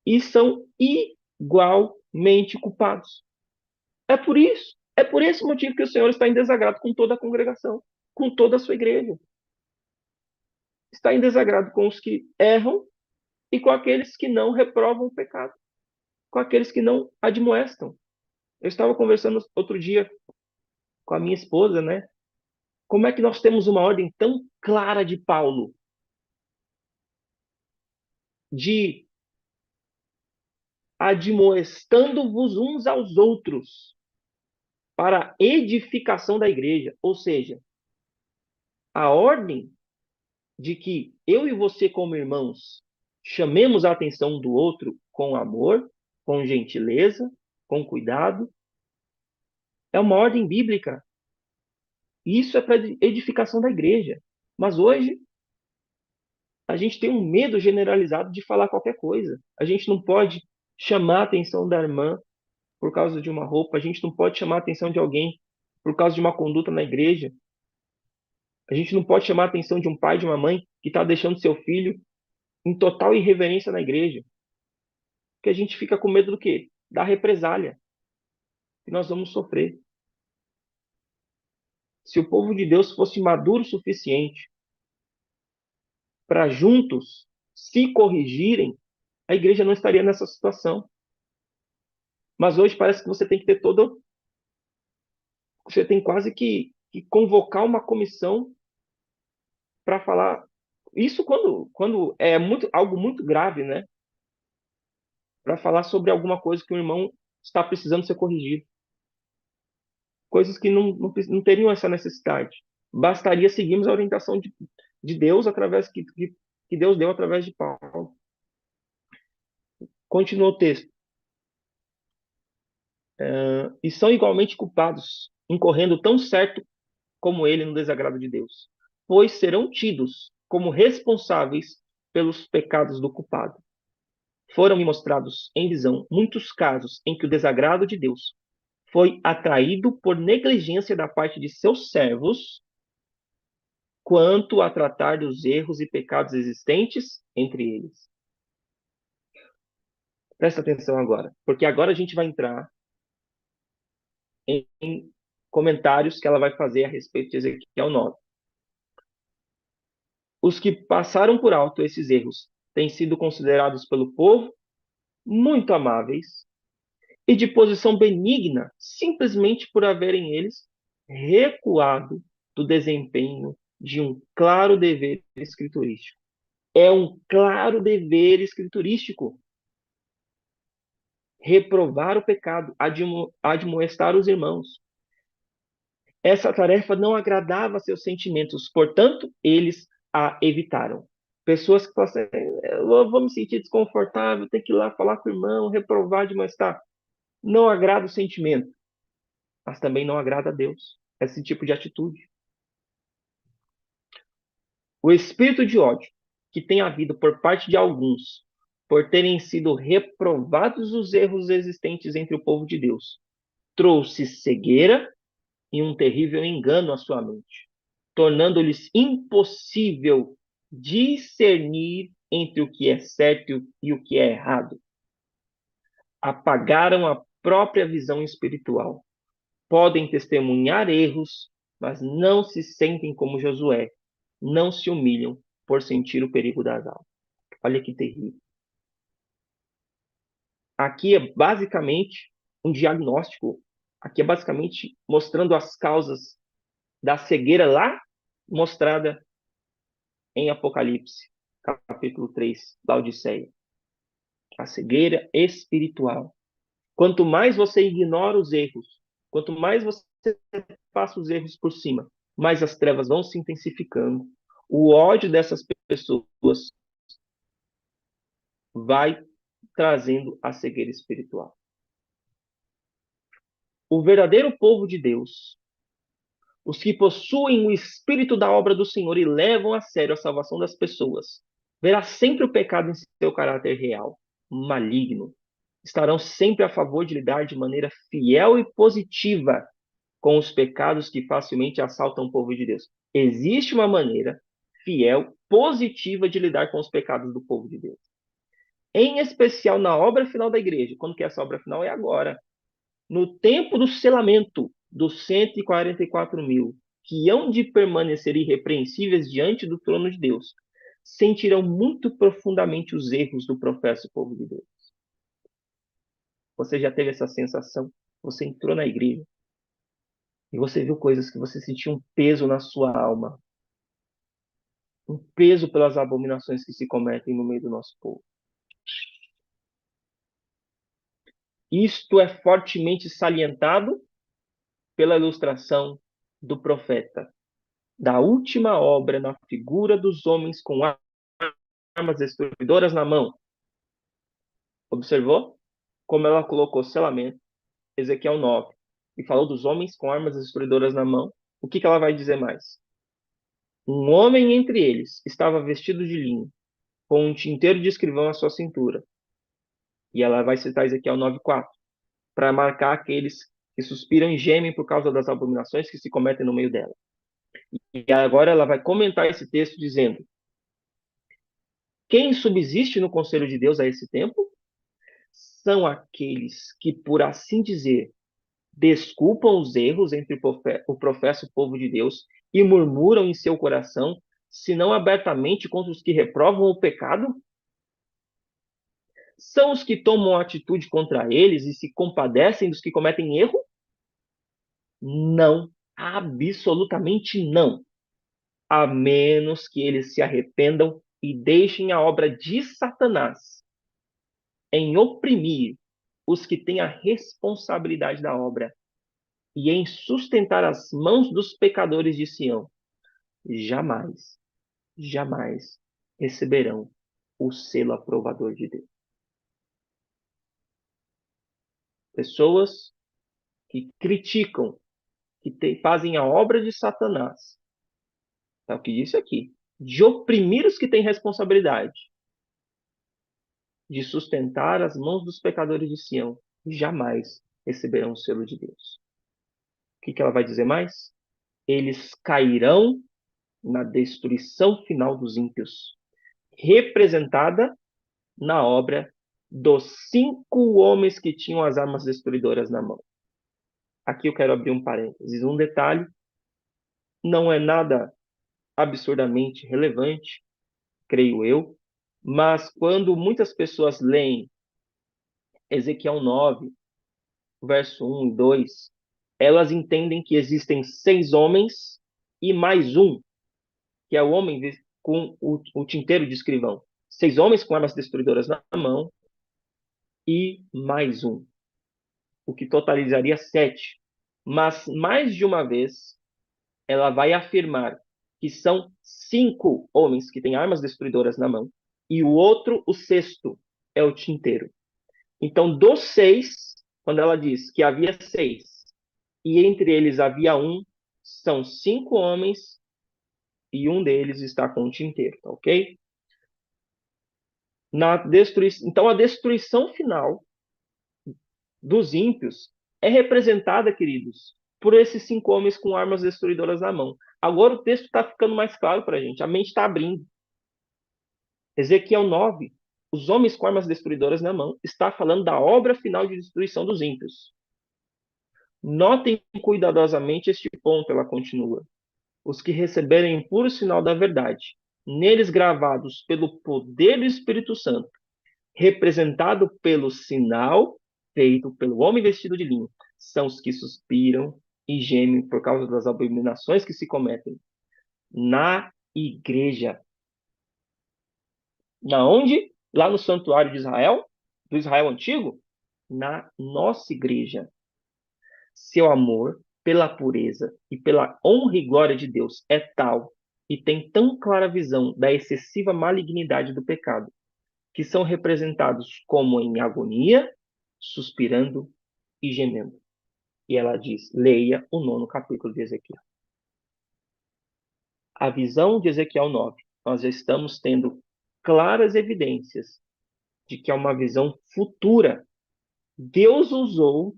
Speaker 1: E são igualmente culpados. É por esse motivo que o Senhor está em desagrado com toda a congregação, com toda a sua igreja. Está em desagrado com os que erram e com aqueles que não reprovam o pecado, com aqueles que não admoestam. Eu estava conversando outro dia com a minha esposa, né? Como é que nós temos uma ordem tão clara de Paulo de admoestando-vos uns aos outros para a edificação da igreja, ou seja, a ordem de que eu e você, como irmãos, chamemos a atenção um do outro com amor, com gentileza, com cuidado, é uma ordem bíblica. Isso é para edificação da igreja. Mas hoje, a gente tem um medo generalizado de falar qualquer coisa. A gente não pode chamar a atenção da irmã por causa de uma roupa, a gente não pode chamar a atenção de alguém por causa de uma conduta na igreja. A gente não pode chamar a atenção de um pai, de uma mãe que está deixando seu filho em total irreverência na igreja. Porque a gente fica com medo do quê? Da represália que nós vamos sofrer. Se o povo de Deus fosse maduro o suficiente para juntos se corrigirem, a igreja não estaria nessa situação. Mas hoje parece que você tem que ter todo. Você tem quase que convocar uma comissão para falar. Isso quando é algo muito grave, né? Para falar sobre alguma coisa que o irmão está precisando ser corrigido. Coisas que não teriam essa necessidade. Bastaria seguirmos a orientação de Deus através que Deus deu através de Paulo. Continua o texto. E são igualmente culpados, incorrendo tão certo como ele no desagrado de Deus, pois serão tidos como responsáveis pelos pecados do culpado. Foram-me mostrados em visão muitos casos em que o desagrado de Deus foi atraído por negligência da parte de seus servos quanto a tratar dos erros e pecados existentes entre eles. Presta atenção agora, porque agora a gente vai entrar em comentários que ela vai fazer a respeito de Ezequiel 9. Os que passaram por alto esses erros têm sido considerados pelo povo muito amáveis e de posição benigna, simplesmente por haverem eles recuado do desempenho de um claro dever escriturístico. É um claro dever escriturístico. Reprovar o pecado, admoestar os irmãos. Essa tarefa não agradava a seus sentimentos, portanto, eles a evitaram. Pessoas que falam assim, eu vou me sentir desconfortável, ter que ir lá falar com o irmão, reprovar, admoestar. Não agrada o sentimento, mas também não agrada a Deus, esse tipo de atitude. O espírito de ódio que tem havido por parte de alguns, por terem sido reprovados os erros existentes entre o povo de Deus, trouxe cegueira e um terrível engano à sua mente, tornando-lhes impossível discernir entre o que é certo e o que é errado. Apagaram a própria visão espiritual. Podem testemunhar erros, mas não se sentem como Josué. Não se humilham por sentir o perigo das almas. Olha que terrível. Aqui é basicamente um diagnóstico. Aqui é basicamente mostrando as causas da cegueira lá mostrada em Apocalipse, capítulo 3, da Odisseia. A cegueira espiritual. Quanto mais você ignora os erros, quanto mais você passa os erros por cima, mais as trevas vão se intensificando. O ódio dessas pessoas vai trazendo a cegueira espiritual. O verdadeiro povo de Deus, os que possuem o espírito da obra do Senhor e levam a sério a salvação das pessoas, verá sempre o pecado em seu caráter real, maligno. Estarão sempre a favor de lidar de maneira fiel e positiva com os pecados que facilmente assaltam o povo de Deus. Existe uma maneira fiel, positiva de lidar com os pecados do povo de Deus. Em especial na obra final da igreja. Quando que é essa obra final? É agora. No tempo do selamento dos 144 mil, que hão de permanecer irrepreensíveis diante do trono de Deus, sentirão muito profundamente os erros do professo povo de Deus. Você já teve essa sensação? Você entrou na igreja e você viu coisas que você sentiu um peso na sua alma, um peso pelas abominações que se cometem no meio do nosso povo. Isto é fortemente salientado pela ilustração do profeta, da última obra na figura dos homens com armas destruidoras na mão. Observou como ela colocou selamento, Ezequiel 9, e falou dos homens com armas destruidoras na mão. O que ela vai dizer mais? Um homem entre eles estava vestido de linho, com um tinteiro de escrivão à sua cintura. E ela vai citar Ezequiel 9:4, para marcar aqueles que suspiram e gemem por causa das abominações que se cometem no meio dela. E agora ela vai comentar esse texto dizendo: quem subsiste no conselho de Deus a esse tempo são aqueles que, por assim dizer, desculpam os erros entre o professo povo de Deus e murmuram em seu coração, se não abertamente contra os que reprovam o pecado? São os que tomam atitude contra eles e se compadecem dos que cometem erro? Não, absolutamente não. A menos que eles se arrependam e deixem a obra de Satanás em oprimir os que têm a responsabilidade da obra e em sustentar as mãos dos pecadores de Sião, jamais, jamais receberão o selo aprovador de Deus. Pessoas que criticam, que fazem a obra de Satanás, é o que disse aqui, de oprimir os que têm responsabilidade, de sustentar as mãos dos pecadores de Sião, jamais receberão o selo de Deus. O que ela vai dizer mais? Eles cairão na destruição final dos ímpios, representada na obra dos 5 homens que tinham as armas destruidoras na mão. Aqui eu quero abrir um parênteses. Um detalhe, não é nada absurdamente relevante, creio eu, mas quando muitas pessoas leem Ezequiel 9, verso 1 e 2, elas entendem que existem 6 homens e mais um, que é o homem com o tinteiro de escrivão. 6 homens com armas destruidoras na mão e mais um, o que totalizaria 7. Mas, mais de uma vez, ela vai afirmar que são 5 homens que têm armas destruidoras na mão e o outro, o sexto, é o tinteiro. Então, dos 6, quando ela diz que havia 6 e entre eles havia um, são 5 homens e um deles está com o tinteiro, ok? Então, a destruição final dos ímpios é representada, queridos, por esses 5 homens com armas destruidoras na mão. Agora o texto está ficando mais claro para a gente, a mente está abrindo. Ezequiel 9, os homens com armas destruidoras na mão, está falando da obra final de destruição dos ímpios. Notem cuidadosamente este ponto, ela continua. Os que receberem o puro sinal da verdade, neles gravados pelo poder do Espírito Santo, representado pelo sinal feito pelo homem vestido de linho, são os que suspiram e gemem por causa das abominações que se cometem na igreja. Na onde? Lá no santuário de Israel, do Israel antigo? Na nossa igreja. Seu amor pela pureza e pela honra e glória de Deus é tal e tem tão clara visão da excessiva malignidade do pecado, que são representados como em agonia, suspirando e gemendo. E ela diz, leia o 9º capítulo de Ezequiel. A visão de Ezequiel 9, nós já estamos tendo claras evidências de que é uma visão futura. Deus usou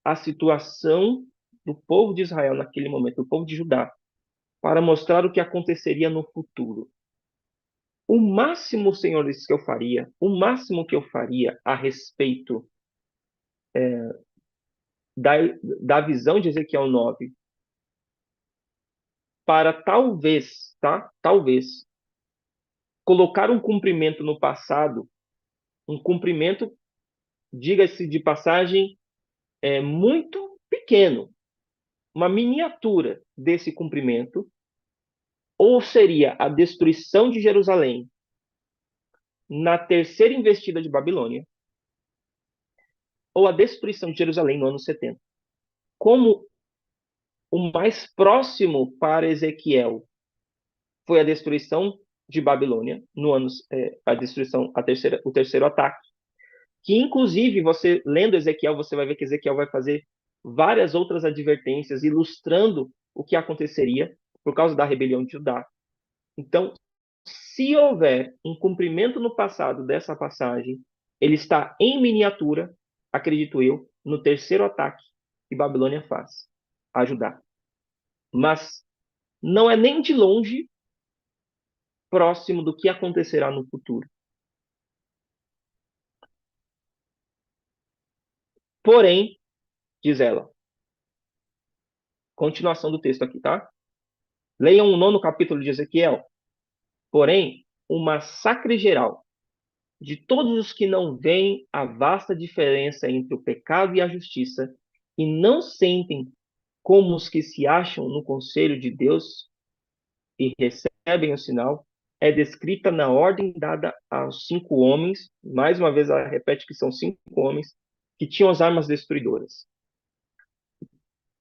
Speaker 1: a situação do povo de Israel naquele momento, do povo de Judá, para mostrar o que aconteceria no futuro. O máximo, senhores, que eu faria, o máximo que eu faria a respeito da visão de Ezequiel 9, para talvez, tá? Talvez, colocar um cumprimento no passado, um cumprimento, diga-se de passagem, muito pequeno, uma miniatura desse cumprimento, ou seria a destruição de Jerusalém na terceira investida de Babilônia, ou a destruição de Jerusalém no ano 70. Como o mais próximo para Ezequiel foi a destruição de Babilônia no ano a destruição, o terceiro ataque, que inclusive você lendo Ezequiel você vai ver que Ezequiel vai fazer várias outras advertências ilustrando o que aconteceria por causa da rebelião de Judá. Então, se houver um cumprimento no passado dessa passagem, ele está em miniatura, acredito eu, no terceiro ataque que Babilônia faz a Judá. Mas não é nem de longe próximo do que acontecerá no futuro. Porém, diz ela, continuação do texto aqui, tá? Leiam o 9º capítulo de Ezequiel. Porém, o massacre geral de todos os que não veem a vasta diferença entre o pecado e a justiça e não sentem como os que se acham no conselho de Deus e recebem o sinal, é descrita na ordem dada aos 5 homens, mais uma vez ela repete que são 5 homens, que tinham as armas destruidoras.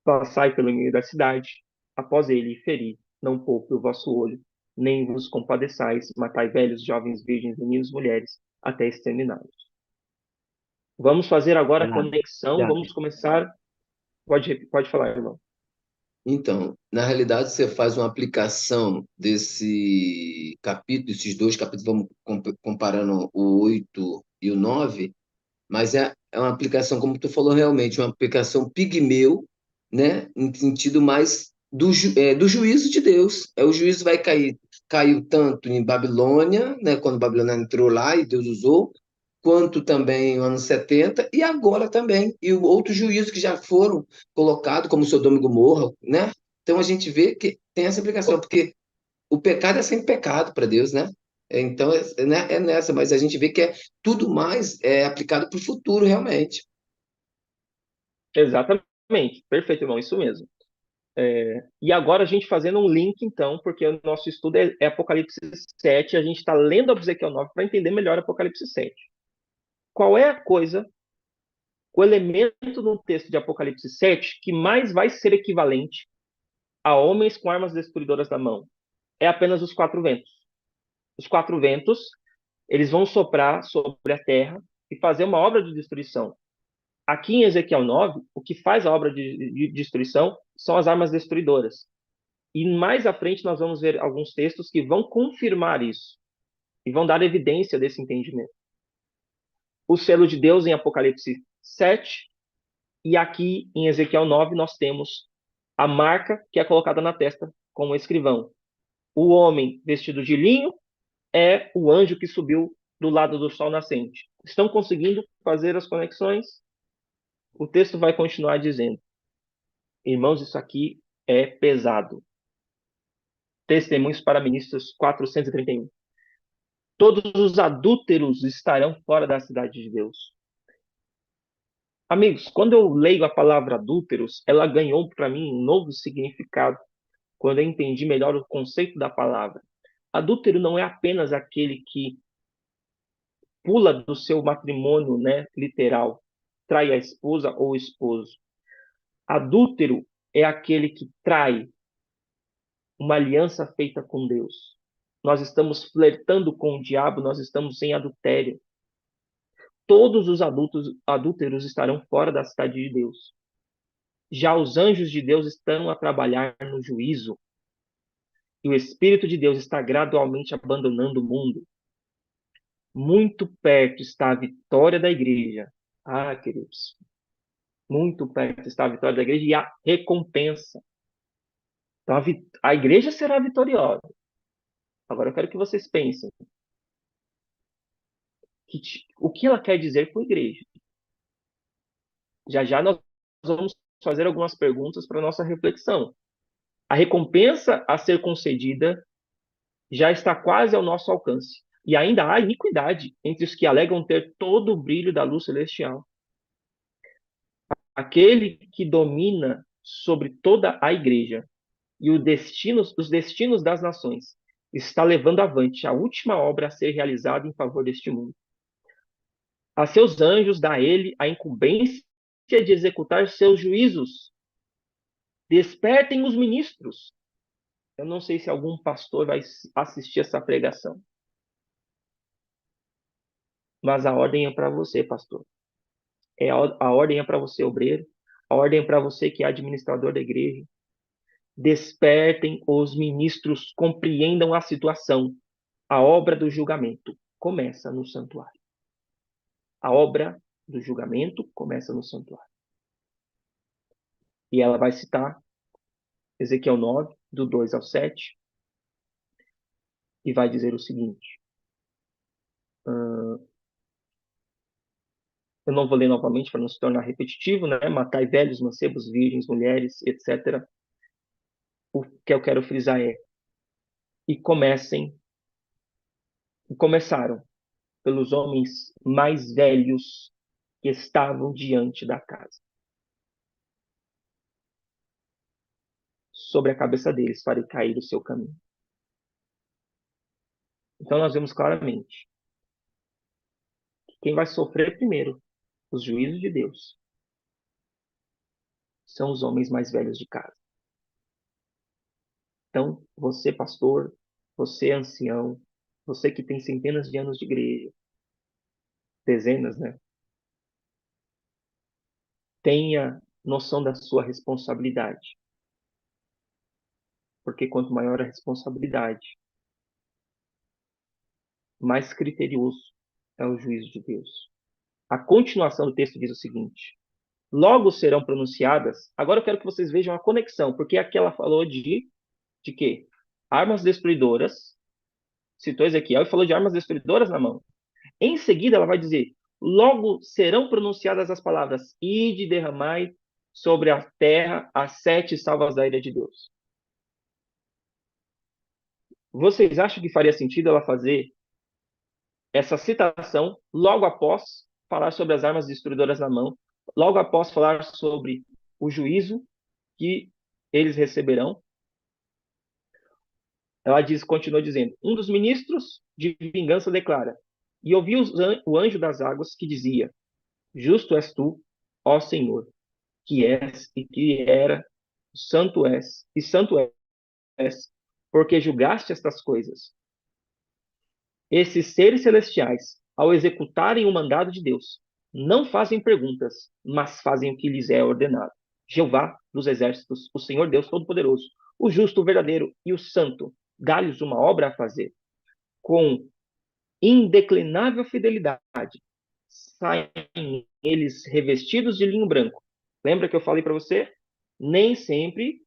Speaker 1: Passai pelo meio da cidade, após ele ferir, não poupe o vosso olho, nem vos compadeçais, matai velhos, jovens, virgens, meninos, mulheres, até exterminados. Vamos fazer agora a conexão, vamos começar. Pode falar, irmão.
Speaker 2: Então, na realidade, você faz uma aplicação desse capítulo, desses dois capítulos, vamos comparando o 8 e o 9, mas é uma aplicação, como tu falou, realmente, uma aplicação pigmeu, né, em sentido mais do juízo de Deus. O juízo vai cair, caiu tanto em Babilônia, né, quando Babilônia entrou lá e Deus usou, quanto também no ano 70, e agora também, e outros juízos que já foram colocados, como Sodoma e Gomorra, né? Então a gente vê que tem essa aplicação, porque o pecado é sempre pecado para Deus, né? Então né, é nessa, mas a gente vê que tudo mais é aplicado para o futuro, realmente.
Speaker 1: Exatamente. Perfeito, irmão. Isso mesmo. E agora a gente fazendo um link, então, porque o nosso estudo é Apocalipse 7, a gente está lendo Ezequiel 9 para entender melhor Apocalipse 7. Qual é a coisa, o elemento no texto de Apocalipse 7 que mais vai ser equivalente a homens com armas destruidoras na mão? É apenas os quatro ventos. Os quatro ventos, eles vão soprar sobre a terra e fazer uma obra de destruição. Aqui em Ezequiel 9, o que faz a obra de destruição são as armas destruidoras. E mais à frente nós vamos ver alguns textos que vão confirmar isso e vão dar evidência desse entendimento. O selo de Deus em Apocalipse 7 e aqui em Ezequiel 9 nós temos a marca que é colocada na testa com o escrivão. O homem vestido de linho é o anjo que subiu do lado do sol nascente. Estão conseguindo fazer as conexões? O texto vai continuar dizendo: irmãos, isso aqui é pesado. Testemunhos para Ministros 431. Todos os adúlteros estarão fora da cidade de Deus. Amigos, quando eu leio a palavra adúlteros, ela ganhou para mim um novo significado quando eu entendi melhor o conceito da palavra. Adúltero não é apenas aquele que pula do seu matrimônio, né, literal, trai a esposa ou o esposo. Adúltero é aquele que trai uma aliança feita com Deus. Nós estamos flertando com o diabo, nós estamos em adultério. Todos os adúlteros estarão fora da cidade de Deus. Já os anjos de Deus estão a trabalhar no juízo. E o Espírito de Deus está gradualmente abandonando o mundo. Muito perto está a vitória da igreja. Ah, queridos, muito perto está a vitória da igreja e a recompensa. Então, a igreja será vitoriosa. Agora, eu quero que vocês pensem. O que ela quer dizer com igreja? Já já nós vamos fazer algumas perguntas para nossa reflexão. A recompensa a ser concedida já está quase ao nosso alcance. E ainda há iniquidade entre os que alegam ter todo o brilho da luz celestial. Aquele que domina sobre toda a igreja e os destinos das nações está levando avante a última obra a ser realizada em favor deste mundo. A seus anjos dá ele a incumbência de executar seus juízos. Despertem os ministros. Eu não sei se algum pastor vai assistir essa pregação. Mas a ordem é para você, pastor. A ordem é para você, obreiro. A ordem é para você que é administrador da igreja. Despertem os ministros, compreendam a situação. A obra do julgamento começa no santuário. A obra do julgamento começa no santuário. E ela vai citar Ezequiel 9, do 2 ao 7, e vai dizer o seguinte. Eu não vou ler novamente para não se tornar repetitivo, né? Matai velhos, mancebos, virgens, mulheres, etc. O que eu quero frisar é: e começaram pelos homens mais velhos que estavam diante da casa. Sobre a cabeça deles farei cair o seu caminho. Então nós vemos claramente que quem vai sofrer primeiro os juízos de Deus são os homens mais velhos de casa. Então, você pastor, você ancião, você que tem centenas de anos de igreja, dezenas, né? Tenha noção da sua responsabilidade. Porque quanto maior a responsabilidade, mais criterioso é o juízo de Deus. A continuação do texto diz o seguinte: logo serão pronunciadas. Agora eu quero que vocês vejam a conexão, porque aqui ela falou de quê? Armas destruidoras. Citou Ezequiel e falou de armas destruidoras na mão. Em seguida, ela vai dizer: logo serão pronunciadas as palavras: ide derramai sobre a terra as 7 salvas da ira de Deus. Vocês acham que faria sentido ela fazer essa citação logo após falar sobre as armas destruidoras na mão, logo após falar sobre o juízo que eles receberão. Ela continua dizendo: um dos ministros de vingança declara: e ouvi o anjo das águas que dizia: justo és tu, ó Senhor, que és e que era, santo és, porque julgaste estas coisas. Esses seres celestiais, ao executarem o mandado de Deus, não fazem perguntas, mas fazem o que lhes é ordenado. Jeová dos exércitos, o Senhor Deus Todo-Poderoso, o justo, o verdadeiro e o santo, dá-lhes uma obra a fazer. Com indeclinável fidelidade, saem eles revestidos de linho branco. Lembra que eu falei para você? Nem sempre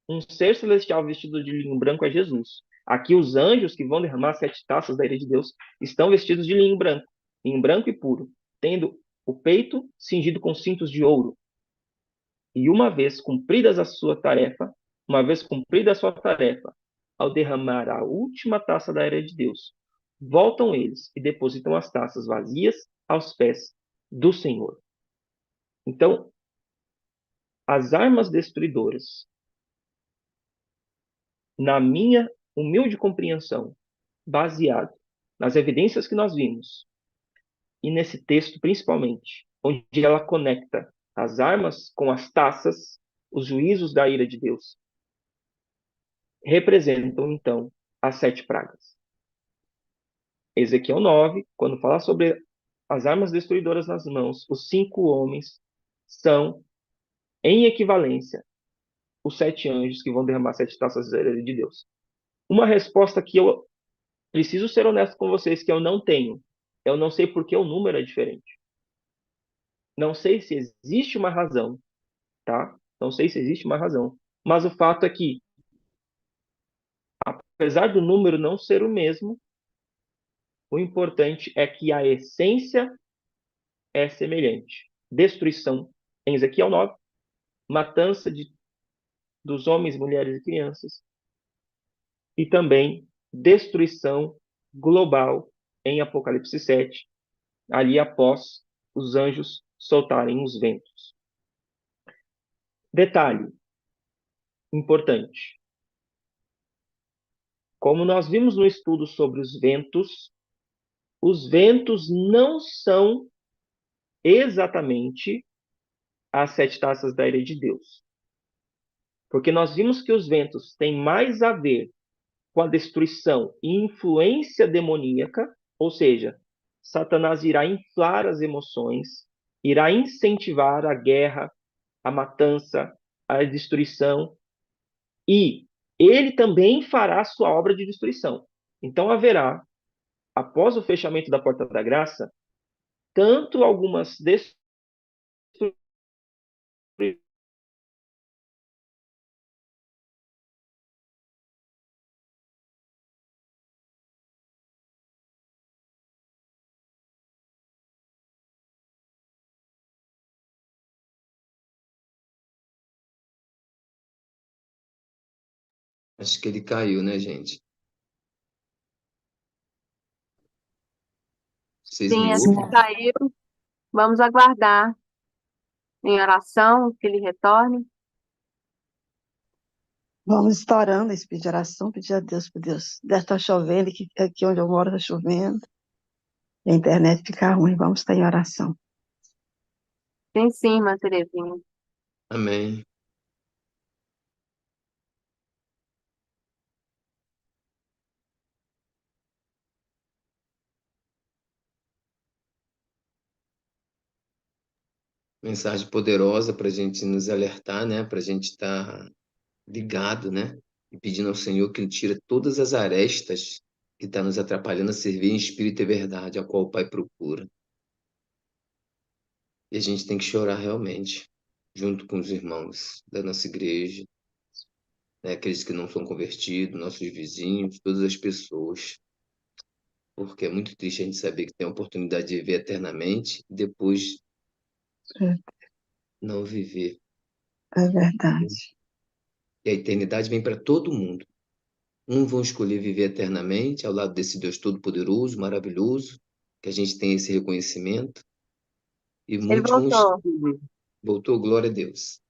Speaker 1: um ser celestial vestido de linho branco é Jesus. Aqui os anjos que vão derramar 7 taças da ira de Deus estão vestidos de linho branco e puro, tendo o peito cingido com cintos de ouro. E uma vez cumprida a sua tarefa, ao derramar a última taça da ira de Deus, voltam eles e depositam as taças vazias aos pés do Senhor. Então, as armas destruidoras, na minha humilde compreensão, baseado nas evidências que nós vimos, e nesse texto principalmente, onde ela conecta as armas com as taças, os juízos da ira de Deus, representam, então, as 7 pragas. Ezequiel 9, quando fala sobre as armas destruidoras nas mãos, os 5 homens são, em equivalência, os 7 anjos que vão derramar 7 taças da ira de Deus. Uma resposta que eu preciso ser honesto com vocês, que eu não tenho. Eu não sei por que o número é diferente. Não sei se existe uma razão, tá? Não sei se existe uma razão. Mas o fato é que, apesar do número não ser o mesmo, o importante é que a essência é semelhante. Destruição em Ezequiel 9, matança dos homens, mulheres e crianças, e também destruição global em Apocalipse 7, ali após os anjos soltarem os ventos. Detalhe importante. Como nós vimos no estudo sobre os ventos não são exatamente as 7 taças da ira de Deus. Porque nós vimos que os ventos têm mais a ver com a destruição e influência demoníaca, ou seja, Satanás irá inflar as emoções, irá incentivar a guerra, a matança, a destruição, e ele também fará sua obra de destruição. Então haverá, após o fechamento da porta da graça, tanto algumas destruições.
Speaker 2: Acho que ele caiu, né, gente? Vocês
Speaker 3: Sim,
Speaker 2: me
Speaker 3: assim
Speaker 2: ouvem?
Speaker 3: saiu. Vamos aguardar em oração que ele retorne.
Speaker 4: Vamos estourando esse pedido de oração, pedir a Deus, por Deus. Deve estar chovendo, aqui onde eu moro está chovendo. A internet fica ruim, vamos estar em oração.
Speaker 3: Sim, sim, irmã Terezinha.
Speaker 2: Amém. Mensagem poderosa para a gente nos alertar, né? Para a gente estar ligado, né? E pedindo ao Senhor que Ele tire todas as arestas que estão nos atrapalhando a servir em espírito e verdade, a qual o Pai procura. E a gente tem que chorar realmente, junto com os irmãos da nossa igreja, né? Aqueles que não são convertidos, nossos vizinhos, todas as pessoas. Porque é muito triste a gente saber que tem a oportunidade de viver eternamente e depois
Speaker 4: É,
Speaker 2: não viver.
Speaker 4: é verdade.
Speaker 2: E a eternidade vem para todo mundo. Uns vão escolher viver eternamente ao lado desse Deus todo-poderoso, maravilhoso, que a gente tem esse reconhecimento, e
Speaker 3: Ele
Speaker 2: muitos vão
Speaker 3: voltou.
Speaker 2: escolher. Voltou, glória a Deus.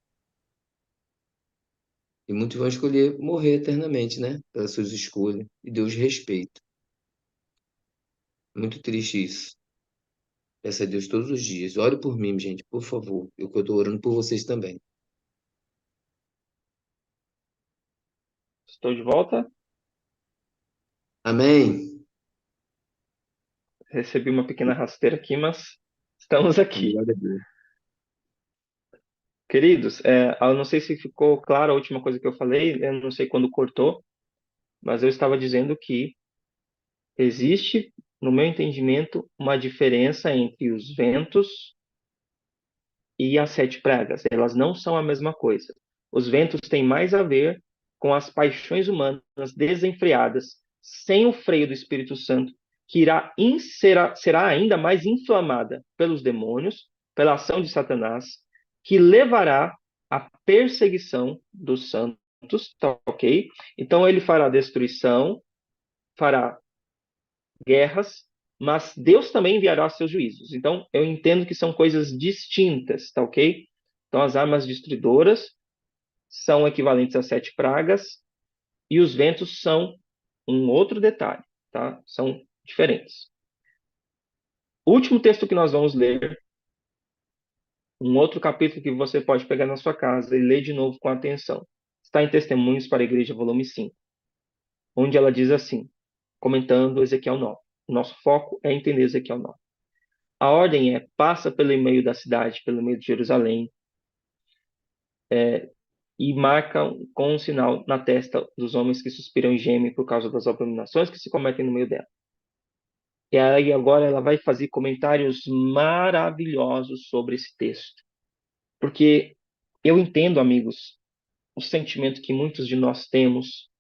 Speaker 2: E muitos vão escolher morrer eternamente, né? Pelas suas escolhas. E Deus respeita. Muito triste isso. Peço a Deus todos os dias. Ore por mim, gente, por favor. Eu estou orando por vocês também.
Speaker 1: Estou de volta.
Speaker 2: Amém?
Speaker 1: Recebi uma pequena rasteira aqui, mas estamos aqui.
Speaker 2: Glória a Deus.
Speaker 1: Queridos, eu não sei se ficou claro a última coisa que eu falei, eu não sei quando cortou, mas eu estava dizendo que existe, no meu entendimento, uma diferença entre os ventos e as 7 pragas. Elas não são a mesma coisa. Os ventos têm mais a ver com as paixões humanas desenfreadas, sem o freio do Espírito Santo, que será ainda mais inflamada pelos demônios, pela ação de Satanás, que levará à perseguição dos santos, tá ok? Então ele fará destruição, fará guerras, mas Deus também enviará seus juízos. Então, eu entendo que são coisas distintas, tá ok? Então, as armas destruidoras são equivalentes às 7 pragas e os ventos são um outro detalhe, tá? São diferentes. O último texto que nós vamos ler, um outro capítulo que você pode pegar na sua casa e ler de novo com atenção, está em Testemunhos para a Igreja, volume 5, onde ela diz assim, comentando Ezequiel 9. Nosso foco é entender Ezequiel 9. A ordem passa pelo meio da cidade, pelo meio de Jerusalém, e marca com um sinal na testa dos homens que suspiram e gemem por causa das abominações que se cometem no meio dela. E aí agora ela vai fazer comentários maravilhosos sobre esse texto. Porque eu entendo, amigos, o sentimento que muitos de nós temos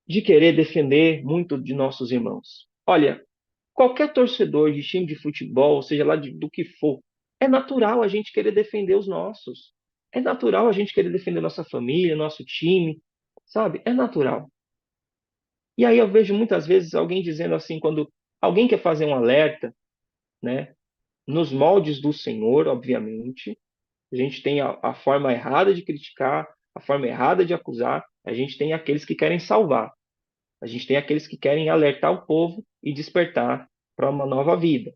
Speaker 1: de querer defender muito de nossos irmãos. Olha, qualquer torcedor de time de futebol, seja lá do que for, é natural a gente querer defender os nossos. É natural a gente querer defender nossa família, nosso time, sabe? É natural. E aí eu vejo muitas vezes alguém dizendo assim, quando alguém quer fazer um alerta, né? Nos moldes do Senhor, obviamente, a gente tem a forma errada de criticar, a forma errada de acusar, a gente tem aqueles que querem salvar. A gente tem aqueles que querem alertar o povo e despertar para uma nova vida.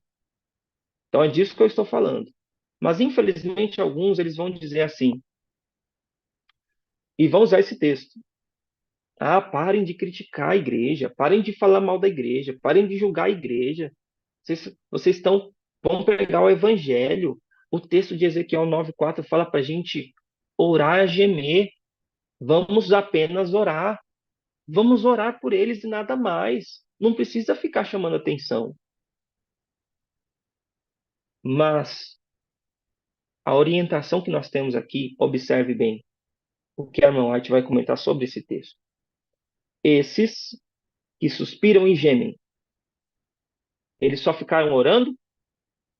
Speaker 1: Então é disso que eu estou falando. Mas infelizmente alguns eles vão dizer assim e vão usar esse texto. Ah, parem de criticar a igreja, parem de falar mal da igreja, parem de julgar a igreja. Vocês vão pregar o evangelho. O texto de Ezequiel 9:4 fala para a gente orar, gemer. Vamos apenas orar. Vamos orar por eles e nada mais. Não precisa ficar chamando atenção. Mas a orientação que nós temos aqui, observe bem o que a irmã White vai comentar sobre esse texto. Esses que suspiram e gemem, eles só ficaram orando?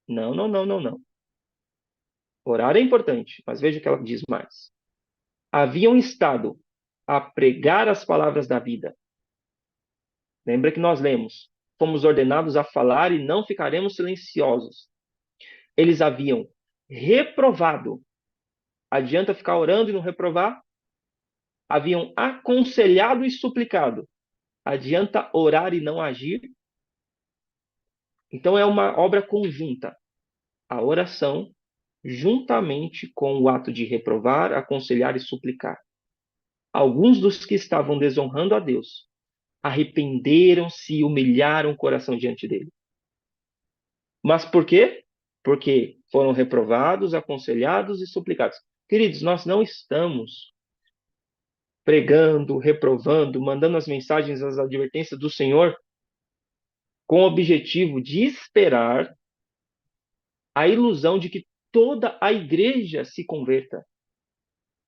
Speaker 1: Não, não, não, não, não. Orar é importante, mas veja o que ela diz mais. Haviam estado a pregar as palavras da vida. Lembra que nós lemos, fomos ordenados a falar e não ficaremos silenciosos. Eles haviam reprovado. Adianta ficar orando e não reprovar? Haviam aconselhado e suplicado. Adianta orar e não agir? Então é uma obra conjunta. A oração, juntamente com o ato de reprovar, aconselhar e suplicar. Alguns dos que estavam desonrando a Deus arrependeram-se e humilharam o coração diante dele. Mas por quê? Porque foram reprovados, aconselhados e suplicados. Queridos, nós não estamos pregando, reprovando, mandando as mensagens, as advertências do Senhor com o objetivo de esperar a ilusão de que toda a igreja se converta,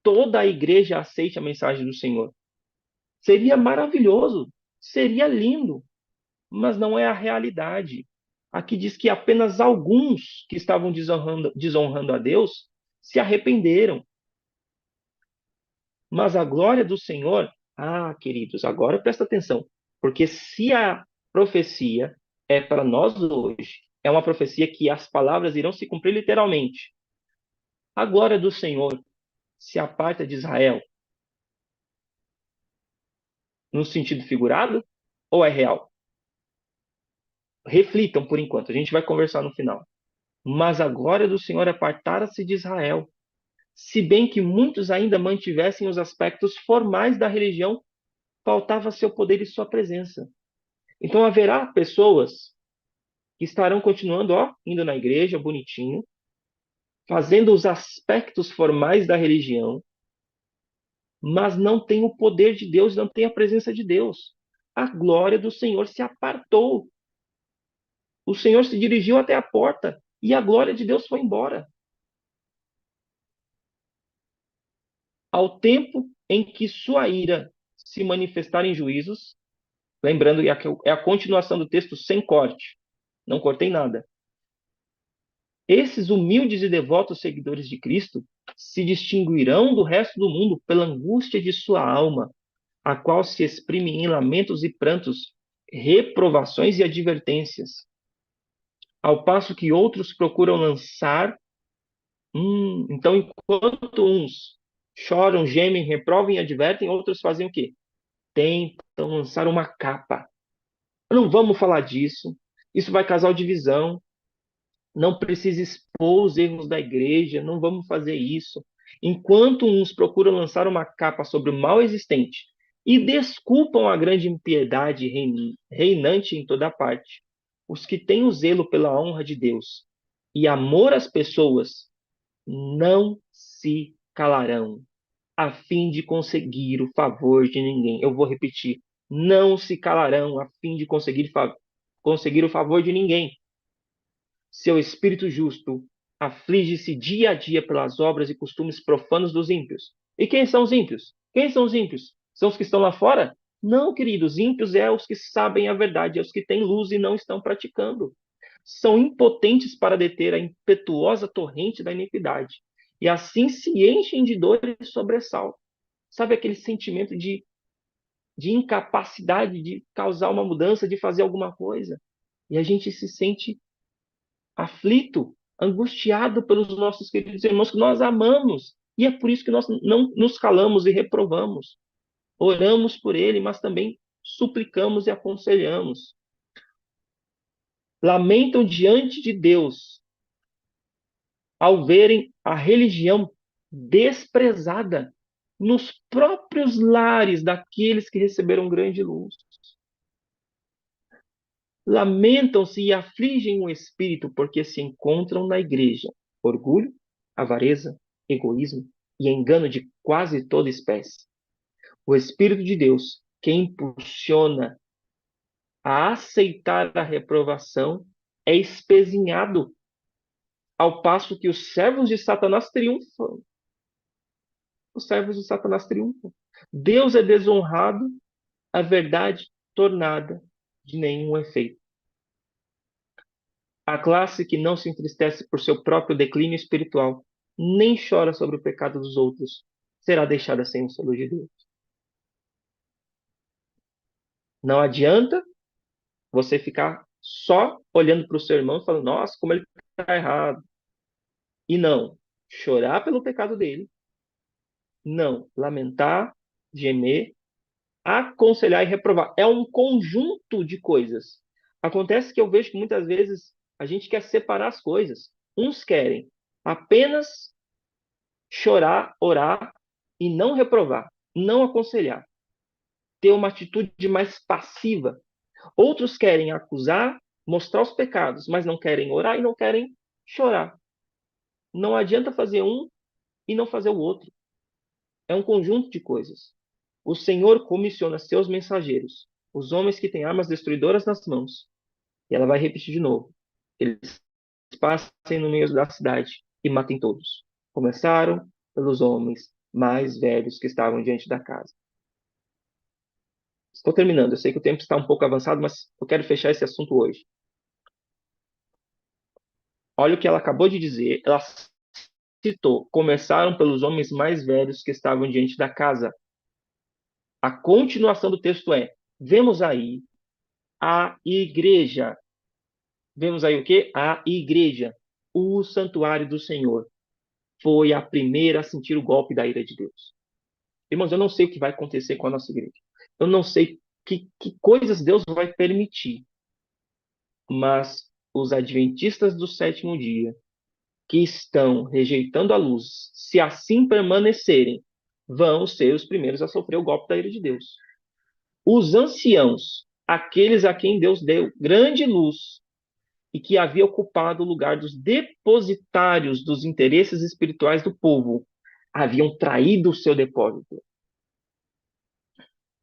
Speaker 1: toda a igreja aceite a mensagem do Senhor. Seria maravilhoso, seria lindo, mas não é a realidade. Aqui diz que apenas alguns que estavam desonrando a Deus se arrependeram. Mas a glória do Senhor, queridos, agora presta atenção, porque se a profecia é para nós hoje, é uma profecia que as palavras irão se cumprir literalmente. A glória do Senhor se aparta de Israel. no sentido figurado ou é real? Reflitam por enquanto, a gente vai conversar no final. Mas a glória do Senhor apartara-se de Israel, se bem que muitos ainda mantivessem os aspectos formais da religião, faltava seu poder e sua presença. Então haverá pessoas que estarão continuando, indo na igreja, bonitinho, fazendo os aspectos formais da religião, mas não tem o poder de Deus, não tem a presença de Deus. A glória do Senhor se apartou. O Senhor se dirigiu até a porta e a glória de Deus foi embora. Ao tempo em que sua ira se manifestar em juízos, lembrando que é a continuação do texto sem corte, não cortei nada. Esses humildes e devotos seguidores de Cristo se distinguirão do resto do mundo pela angústia de sua alma, a qual se exprime em lamentos e prantos, reprovações e advertências, ao passo que outros procuram lançar. Então, enquanto uns choram, gemem, reprovam e advertem, outros fazem o quê? Tentam lançar uma capa. Não vamos falar disso. Isso vai causar divisão. Não precisa expor os erros da igreja. Não vamos fazer isso. Enquanto uns procuram lançar uma capa sobre o mal existente e desculpam a grande impiedade reinante em toda parte, os que têm o zelo pela honra de Deus e amor às pessoas não se calarão, a fim de conseguir o favor de ninguém. Eu vou repetir: não se calarão a fim de conseguir o favor de ninguém. Seu espírito justo aflige-se dia a dia pelas obras e costumes profanos dos ímpios. E quem são os ímpios? Quem são os ímpios? São os que estão lá fora? Não, queridos, ímpios é os que sabem a verdade, é os que têm luz e não estão praticando. São impotentes para deter a impetuosa torrente da iniquidade. E assim se enchem de dor e sobressalto. Sabe aquele sentimento de incapacidade de causar uma mudança, de fazer alguma coisa? E a gente se sente aflito, angustiado pelos nossos queridos irmãos que nós amamos. E é por isso que nós não nos calamos e reprovamos. Oramos por ele, mas também suplicamos e aconselhamos. Lamentam diante de Deus ao verem a religião desprezada nos próprios lares daqueles que receberam grande luz. Lamentam-se e afligem o espírito porque se encontram na igreja orgulho, avareza, egoísmo e engano de quase toda espécie. O Espírito de Deus, que impulsiona a aceitar a reprovação, é espezinhado, ao passo que os servos de Satanás triunfam. Os servos de Satanás triunfam. Deus é desonrado, a verdade tornada de nenhum efeito. A classe que não se entristece por seu próprio declínio espiritual, nem chora sobre o pecado dos outros, será deixada sem o selo de Deus. Não adianta você ficar só olhando para o seu irmão e falando: nossa, como ele está errado. E não chorar pelo pecado dele, não lamentar, gemer, aconselhar e reprovar. É um conjunto de coisas. Acontece que eu vejo que muitas vezes a gente quer separar as coisas. Uns querem apenas chorar, orar e não reprovar, não aconselhar, ter uma atitude mais passiva. Outros querem acusar, mostrar os pecados, mas não querem orar e não querem chorar. Não adianta fazer um e não fazer o outro. É um conjunto de coisas. O Senhor comissiona seus mensageiros, os homens que têm armas destruidoras nas mãos. E ela vai repetir de novo. Eles passem no meio da cidade e matem todos. Começaram pelos homens mais velhos que estavam diante da casa. Estou terminando. Eu sei que o tempo está um pouco avançado, mas eu quero fechar esse assunto hoje. Olha o que ela acabou de dizer. Ela citou: começaram pelos homens mais velhos que estavam diante da casa. A continuação do texto é: vemos aí a igreja. Vemos aí o quê? A igreja. O santuário do Senhor foi a primeira a sentir o golpe da ira de Deus. Irmãos, eu não sei o que vai acontecer com a nossa igreja. Eu não sei que coisas Deus vai permitir, mas os adventistas do sétimo dia, que estão rejeitando a luz, se assim permanecerem, vão ser os primeiros a sofrer o golpe da ira de Deus. Os anciãos, aqueles a quem Deus deu grande luz e que havia ocupado o lugar dos depositários dos interesses espirituais do povo, haviam traído o seu depósito.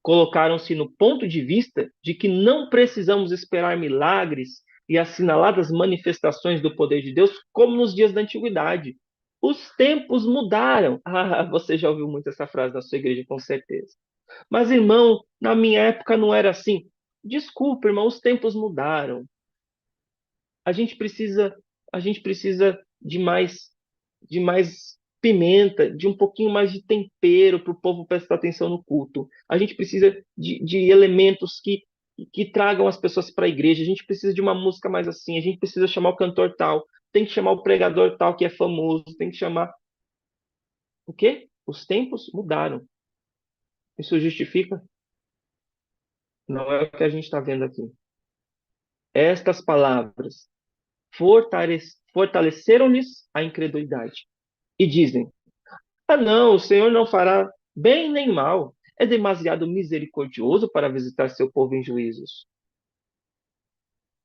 Speaker 1: Colocaram-se no ponto de vista de que não precisamos esperar milagres e assinaladas manifestações do poder de Deus como nos dias da antiguidade. Os tempos mudaram. Ah, você já ouviu muito essa frase na sua igreja, com certeza. Mas, irmão, na minha época não era assim. Desculpa, irmão, os tempos mudaram. A gente precisa, a gente precisa de mais pimenta, de um pouquinho mais de tempero para o povo prestar atenção no culto. A gente precisa de elementos que tragam as pessoas para a igreja. A gente precisa de uma música mais assim. A gente precisa chamar o cantor tal. Tem que chamar o pregador tal que é famoso. Tem que chamar. O quê? Os tempos mudaram. Isso justifica? Não é o que a gente está vendo aqui. Estas palavras fortaleceram-lhes a incredulidade. E dizem: ah, não, o Senhor não fará bem nem mal. É demasiado misericordioso para visitar seu povo em juízos.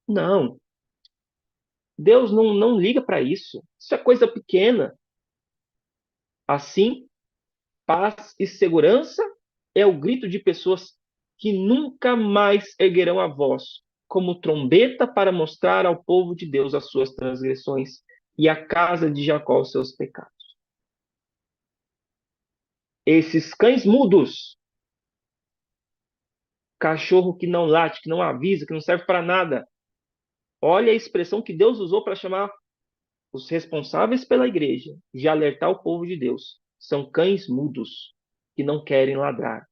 Speaker 1: Não, Deus não liga para isso. Isso é coisa pequena. Assim, paz e segurança é o grito de pessoas que nunca mais erguerão a voz como trombeta para mostrar ao povo de Deus as suas transgressões e à casa de Jacó os seus pecados. Esses cães mudos, cachorro que não late, que não avisa, que não serve para nada. Olha a expressão que Deus usou para chamar os responsáveis pela igreja de alertar o povo de Deus. São cães mudos que não querem ladrar,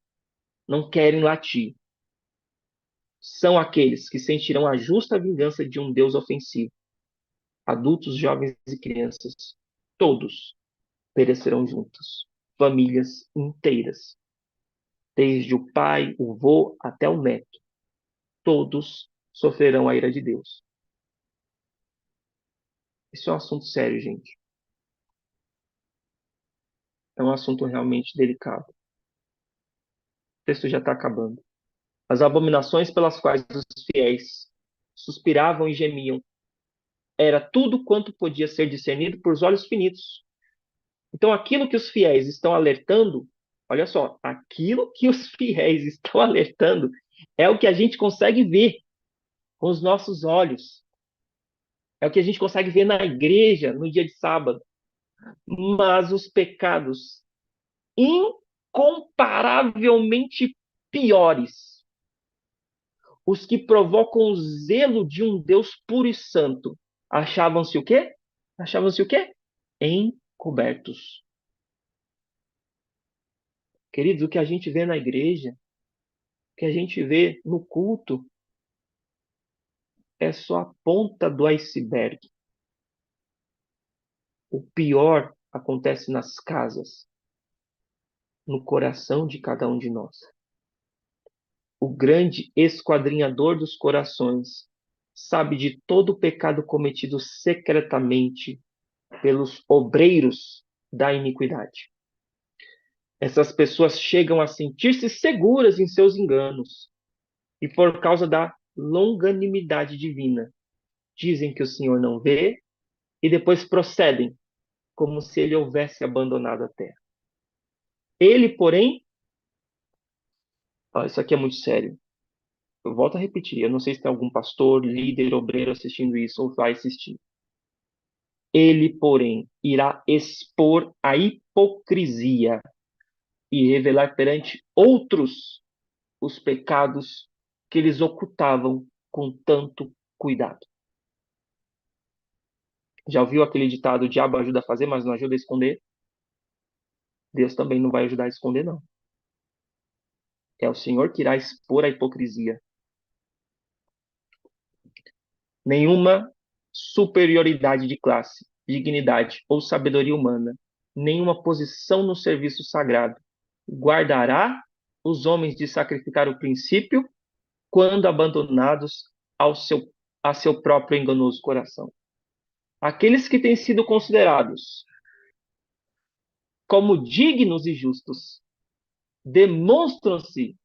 Speaker 1: não querem latir. São aqueles que sentirão a justa vingança de um Deus ofensivo. Adultos, jovens e crianças, todos perecerão juntos. Famílias inteiras, desde o pai, o vô até o neto. Todos sofrerão a ira de Deus. Isso é um assunto sério, gente. É um assunto realmente delicado. O texto já está acabando. As abominações pelas quais os fiéis suspiravam e gemiam era tudo quanto podia ser discernido por olhos finitos. Então, aquilo que os fiéis estão alertando, olha só, aquilo que os fiéis estão alertando é o que a gente consegue ver com os nossos olhos. É o que a gente consegue ver na igreja no dia de sábado. Mas os pecados incomparavelmente piores, os que provocam o zelo de um Deus puro e santo, achavam-se o quê? Achavam-se o quê? Encobertos. Queridos, o que a gente vê na igreja, o que a gente vê no culto, é só a ponta do iceberg. O pior acontece nas casas, no coração de cada um de nós. O grande esquadrinhador dos corações sabe de todo o pecado cometido secretamente pelos obreiros da iniquidade. Essas pessoas chegam a sentir-se seguras em seus enganos e, por causa da longanimidade divina, dizem que o Senhor não vê e depois procedem como se ele houvesse abandonado a terra. Ele, porém, isso aqui é muito sério. Eu volto a repetir, eu não sei se tem algum pastor, líder, obreiro assistindo isso ou vai assistir. Ele, porém, irá expor a hipocrisia e revelar perante outros os pecados que eles ocultavam com tanto cuidado. Já ouviu aquele ditado: o diabo ajuda a fazer, mas não ajuda a esconder? Deus também não vai ajudar a esconder, não. É o Senhor que irá expor a hipocrisia. Nenhuma superioridade de classe, dignidade ou sabedoria humana, nenhuma posição no serviço sagrado guardará os homens de sacrificar o princípio quando abandonados a seu próprio enganoso coração. Aqueles que têm sido considerados como dignos e justos demonstram-se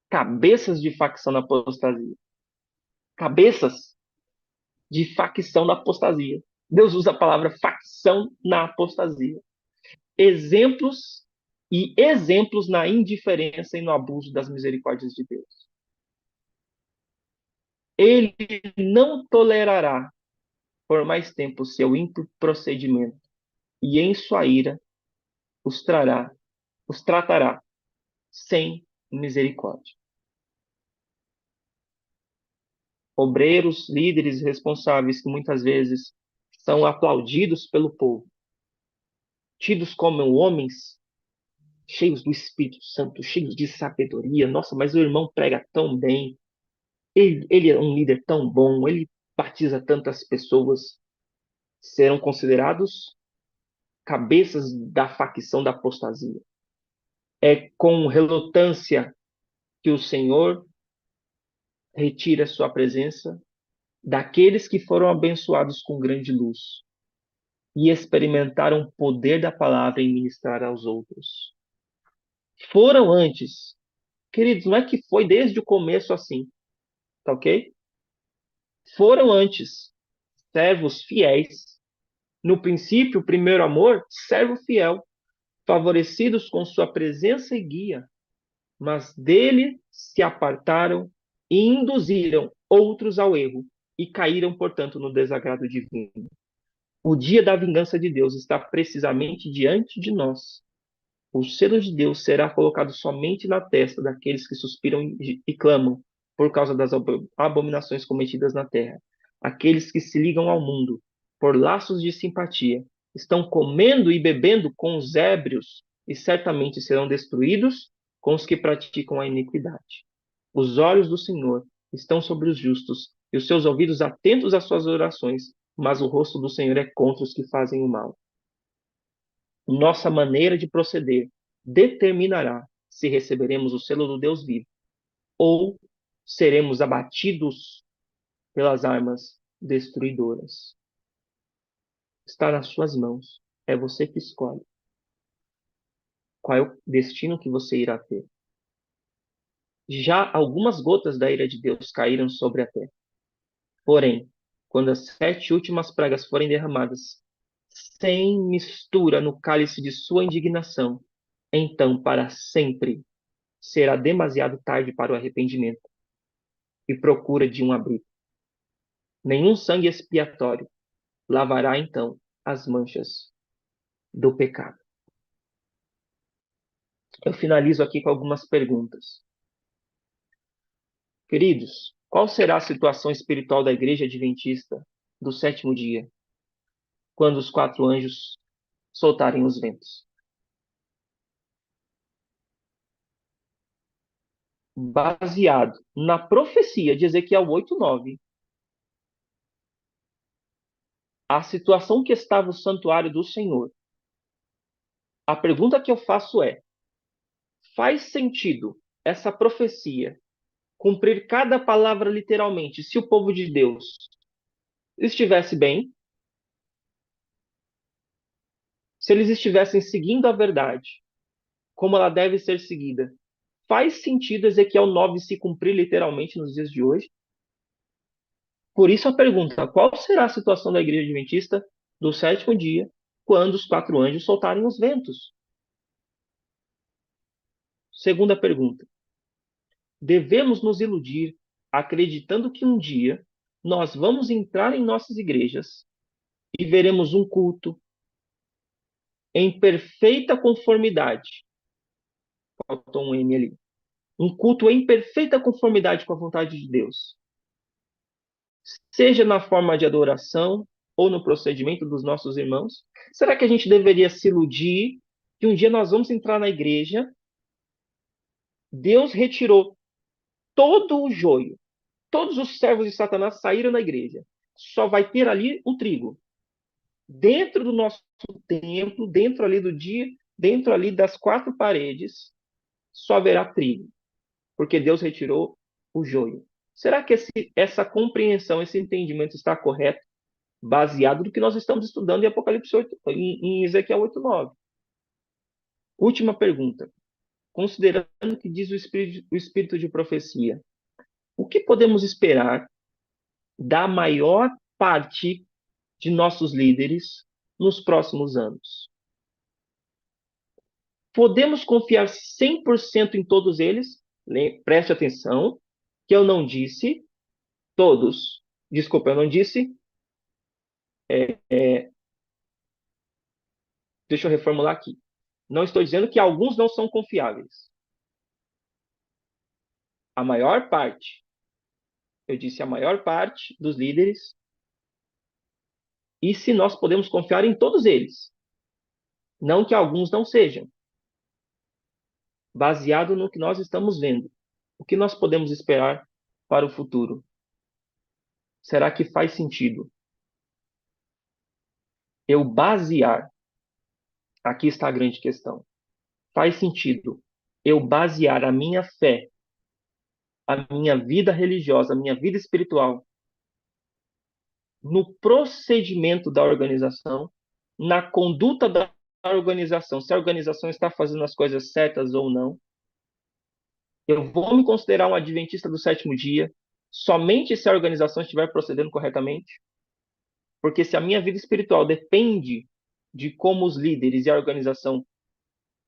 Speaker 1: cabeças de facção na apostasia. Cabeças de facção na apostasia. Deus usa a palavra facção na apostasia. Exemplos na indiferença e no abuso das misericórdias de Deus. Ele não tolerará por mais tempo seu ímpio procedimento, e em sua ira os tratará sem misericórdia. Obreiros, líderes responsáveis que muitas vezes são aplaudidos pelo povo, tidos como homens cheios do Espírito Santo, cheios de sabedoria. Nossa, mas o irmão prega tão bem, ele é um líder tão bom, ele batiza tantas pessoas. Serão considerados cabeças da facção da apostasia. É com relutância que o Senhor retira sua presença daqueles que foram abençoados com grande luz e experimentaram o poder da palavra em ministrar aos outros. Foram antes, queridos, não é que foi desde o começo assim, tá ok? Foram antes servos fiéis. No princípio, o primeiro amor, servo fiel, favorecidos com sua presença e guia, mas dele se apartaram e induziram outros ao erro e caíram, portanto, no desagrado divino. O dia da vingança de Deus está precisamente diante de nós. O selo de Deus será colocado somente na testa daqueles que suspiram e clamam por causa das abominações cometidas na terra. Aqueles que se ligam ao mundo por laços de simpatia estão comendo e bebendo com os ébrios e certamente serão destruídos com os que praticam a iniquidade. Os olhos do Senhor estão sobre os justos e os seus ouvidos atentos às suas orações, mas o rosto do Senhor é contra os que fazem o mal. Nossa maneira de proceder determinará se receberemos o selo do Deus vivo ou seremos abatidos pelas armas destruidoras. Está nas suas mãos. É você que escolhe qual é o destino que você irá ter. Já algumas gotas da ira de Deus caíram sobre a terra. Porém, quando as 7 últimas pragas forem derramadas, sem mistura no cálice de sua indignação, então para sempre será demasiado tarde para o arrependimento e procura de um abrigo. Nenhum sangue expiatório lavará então as manchas do pecado. Eu finalizo aqui com algumas perguntas. Queridos, qual será a situação espiritual da Igreja Adventista do 7º dia, quando os 4 anjos soltarem os ventos? Baseado na profecia de Ezequiel 8:9, a situação que estava o santuário do Senhor. A pergunta que eu faço é: faz sentido essa profecia cumprir cada palavra literalmente se o povo de Deus estivesse bem? Se eles estivessem seguindo a verdade, como ela deve ser seguida, faz sentido Ezequiel 9 se cumprir literalmente nos dias de hoje? Por isso a pergunta: qual será a situação da Igreja Adventista do 7º dia, quando os 4 anjos soltarem os ventos? Segunda pergunta: devemos nos iludir acreditando que um dia nós vamos entrar em nossas igrejas e veremos um culto em perfeita conformidade? Faltou um M ali. Um culto em perfeita conformidade com a vontade de Deus. Seja na forma de adoração ou no procedimento dos nossos irmãos. Será que a gente deveria se iludir que um dia nós vamos entrar na igreja, Deus retirou todo o joio, todos os servos de Satanás saíram da igreja, só vai ter ali o trigo. Dentro do nosso templo, dentro ali do dia, dentro ali das 4 paredes, só haverá trigo, porque Deus retirou o joio. Será que essa compreensão, esse entendimento está correto, baseado no que nós estamos estudando em Apocalipse 8, em Ezequiel 8:9? Última pergunta. Considerando o que diz o espírito de profecia, o que podemos esperar da maior parte de nossos líderes nos próximos anos? Podemos confiar 100% em todos eles? Preste atenção, que eu não disse todos. Desculpa, eu não disse. Deixa eu reformular aqui. Não estou dizendo que alguns não são confiáveis. A maior parte. Eu disse a maior parte dos líderes. E se nós podemos confiar em todos eles. Não que alguns não sejam. Baseado no que nós estamos vendo. O que nós podemos esperar para o futuro? Será que faz sentido eu basear? Aqui está a grande questão. Faz sentido eu basear a minha fé, a minha vida religiosa, a minha vida espiritual no procedimento da organização, na conduta da organização, se a organização está fazendo as coisas certas ou não? Eu vou me considerar um adventista do sétimo dia somente se a organização estiver procedendo corretamente? Porque se a minha vida espiritual depende de como os líderes e a organização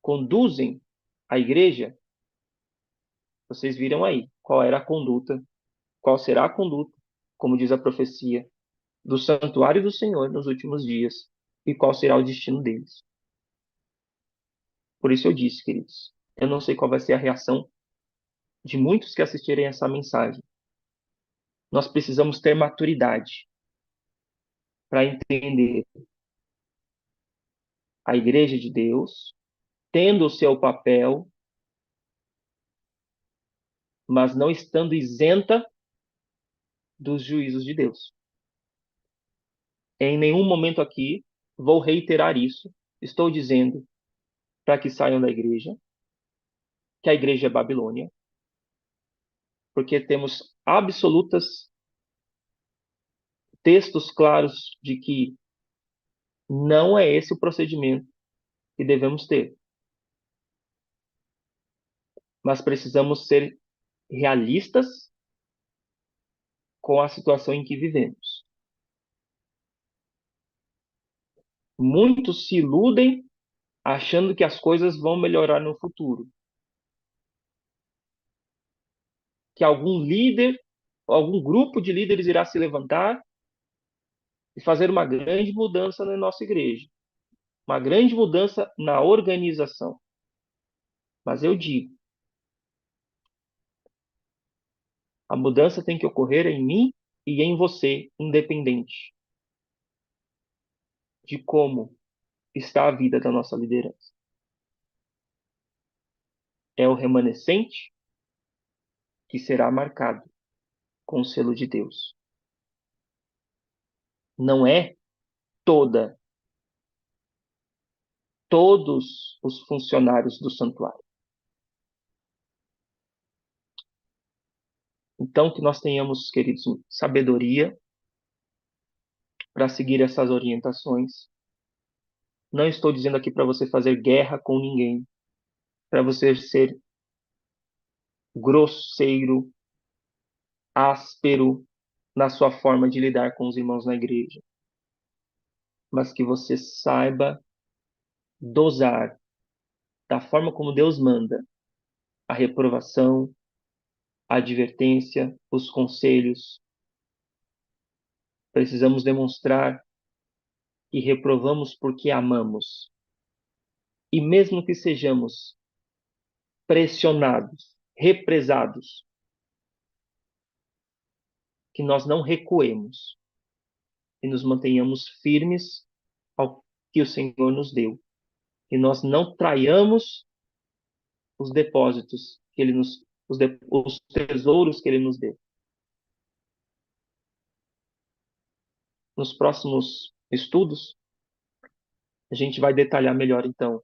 Speaker 1: conduzem a igreja, vocês viram aí qual era a conduta, qual será a conduta, como diz a profecia, do santuário do Senhor nos últimos dias, e qual será o destino deles. Por isso eu disse, queridos, eu não sei qual vai ser a reação de muitos que assistirem essa mensagem. Nós precisamos ter maturidade para entender a igreja de Deus, tendo o seu papel, mas não estando isenta dos juízos de Deus. Em nenhum momento aqui vou reiterar isso. Estou dizendo para que saiam da igreja, que a igreja é Babilônia, porque temos absolutas textos claros de que não é esse o procedimento que devemos ter. Mas precisamos ser realistas com a situação em que vivemos. Muitos se iludem achando que as coisas vão melhorar no futuro. Que algum líder, algum grupo de líderes irá se levantar e fazer uma grande mudança na nossa igreja. Uma grande mudança na organização. Mas eu digo, a mudança tem que ocorrer em mim e em você, independente de como está a vida da nossa liderança. É o remanescente que será marcado com o selo de Deus. Não é todos os funcionários do santuário. Então, que nós tenhamos, queridos, sabedoria para seguir essas orientações. Não estou dizendo aqui para você fazer guerra com ninguém, para você ser grosseiro, áspero na sua forma de lidar com os irmãos na igreja, mas que você saiba dosar da forma como Deus manda a reprovação, a advertência, os conselhos. Precisamos demonstrar que reprovamos porque amamos. E mesmo que sejamos pressionados, represados, que nós não recuemos e nos mantenhamos firmes ao que o Senhor nos deu. E nós não traiamos os depósitos que Ele nos, os tesouros que Ele nos deu. Nos próximos estudos, a gente vai detalhar melhor, então,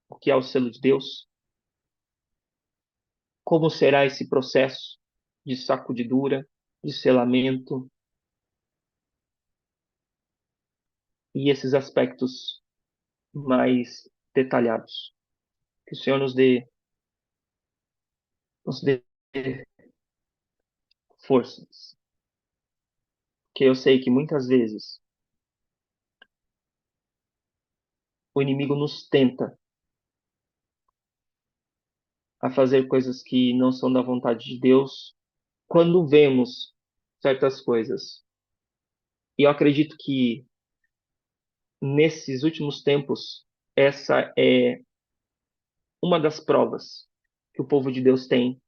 Speaker 1: o que é o selo de Deus, como será esse processo de sacudidura, de selamento, e esses aspectos mais detalhados. Que o Senhor nos dê forças. Que eu sei que muitas vezes o inimigo nos tenta a fazer coisas que não são da vontade de Deus quando vemos certas coisas. E eu acredito que nesses últimos tempos essa é uma das provas que o povo de Deus tem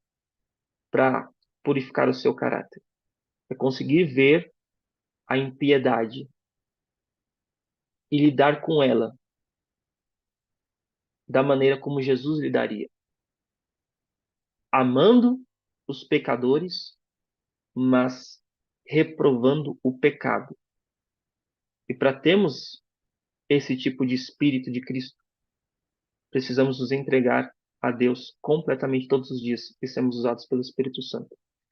Speaker 1: para purificar o seu caráter. É conseguir ver a impiedade e lidar com ela da maneira como Jesus lidaria, amando os pecadores, mas reprovando o pecado. E para termos esse tipo de espírito de Cristo, precisamos nos entregar a Deus completamente todos os dias e sermos usados pelo Espírito Santo.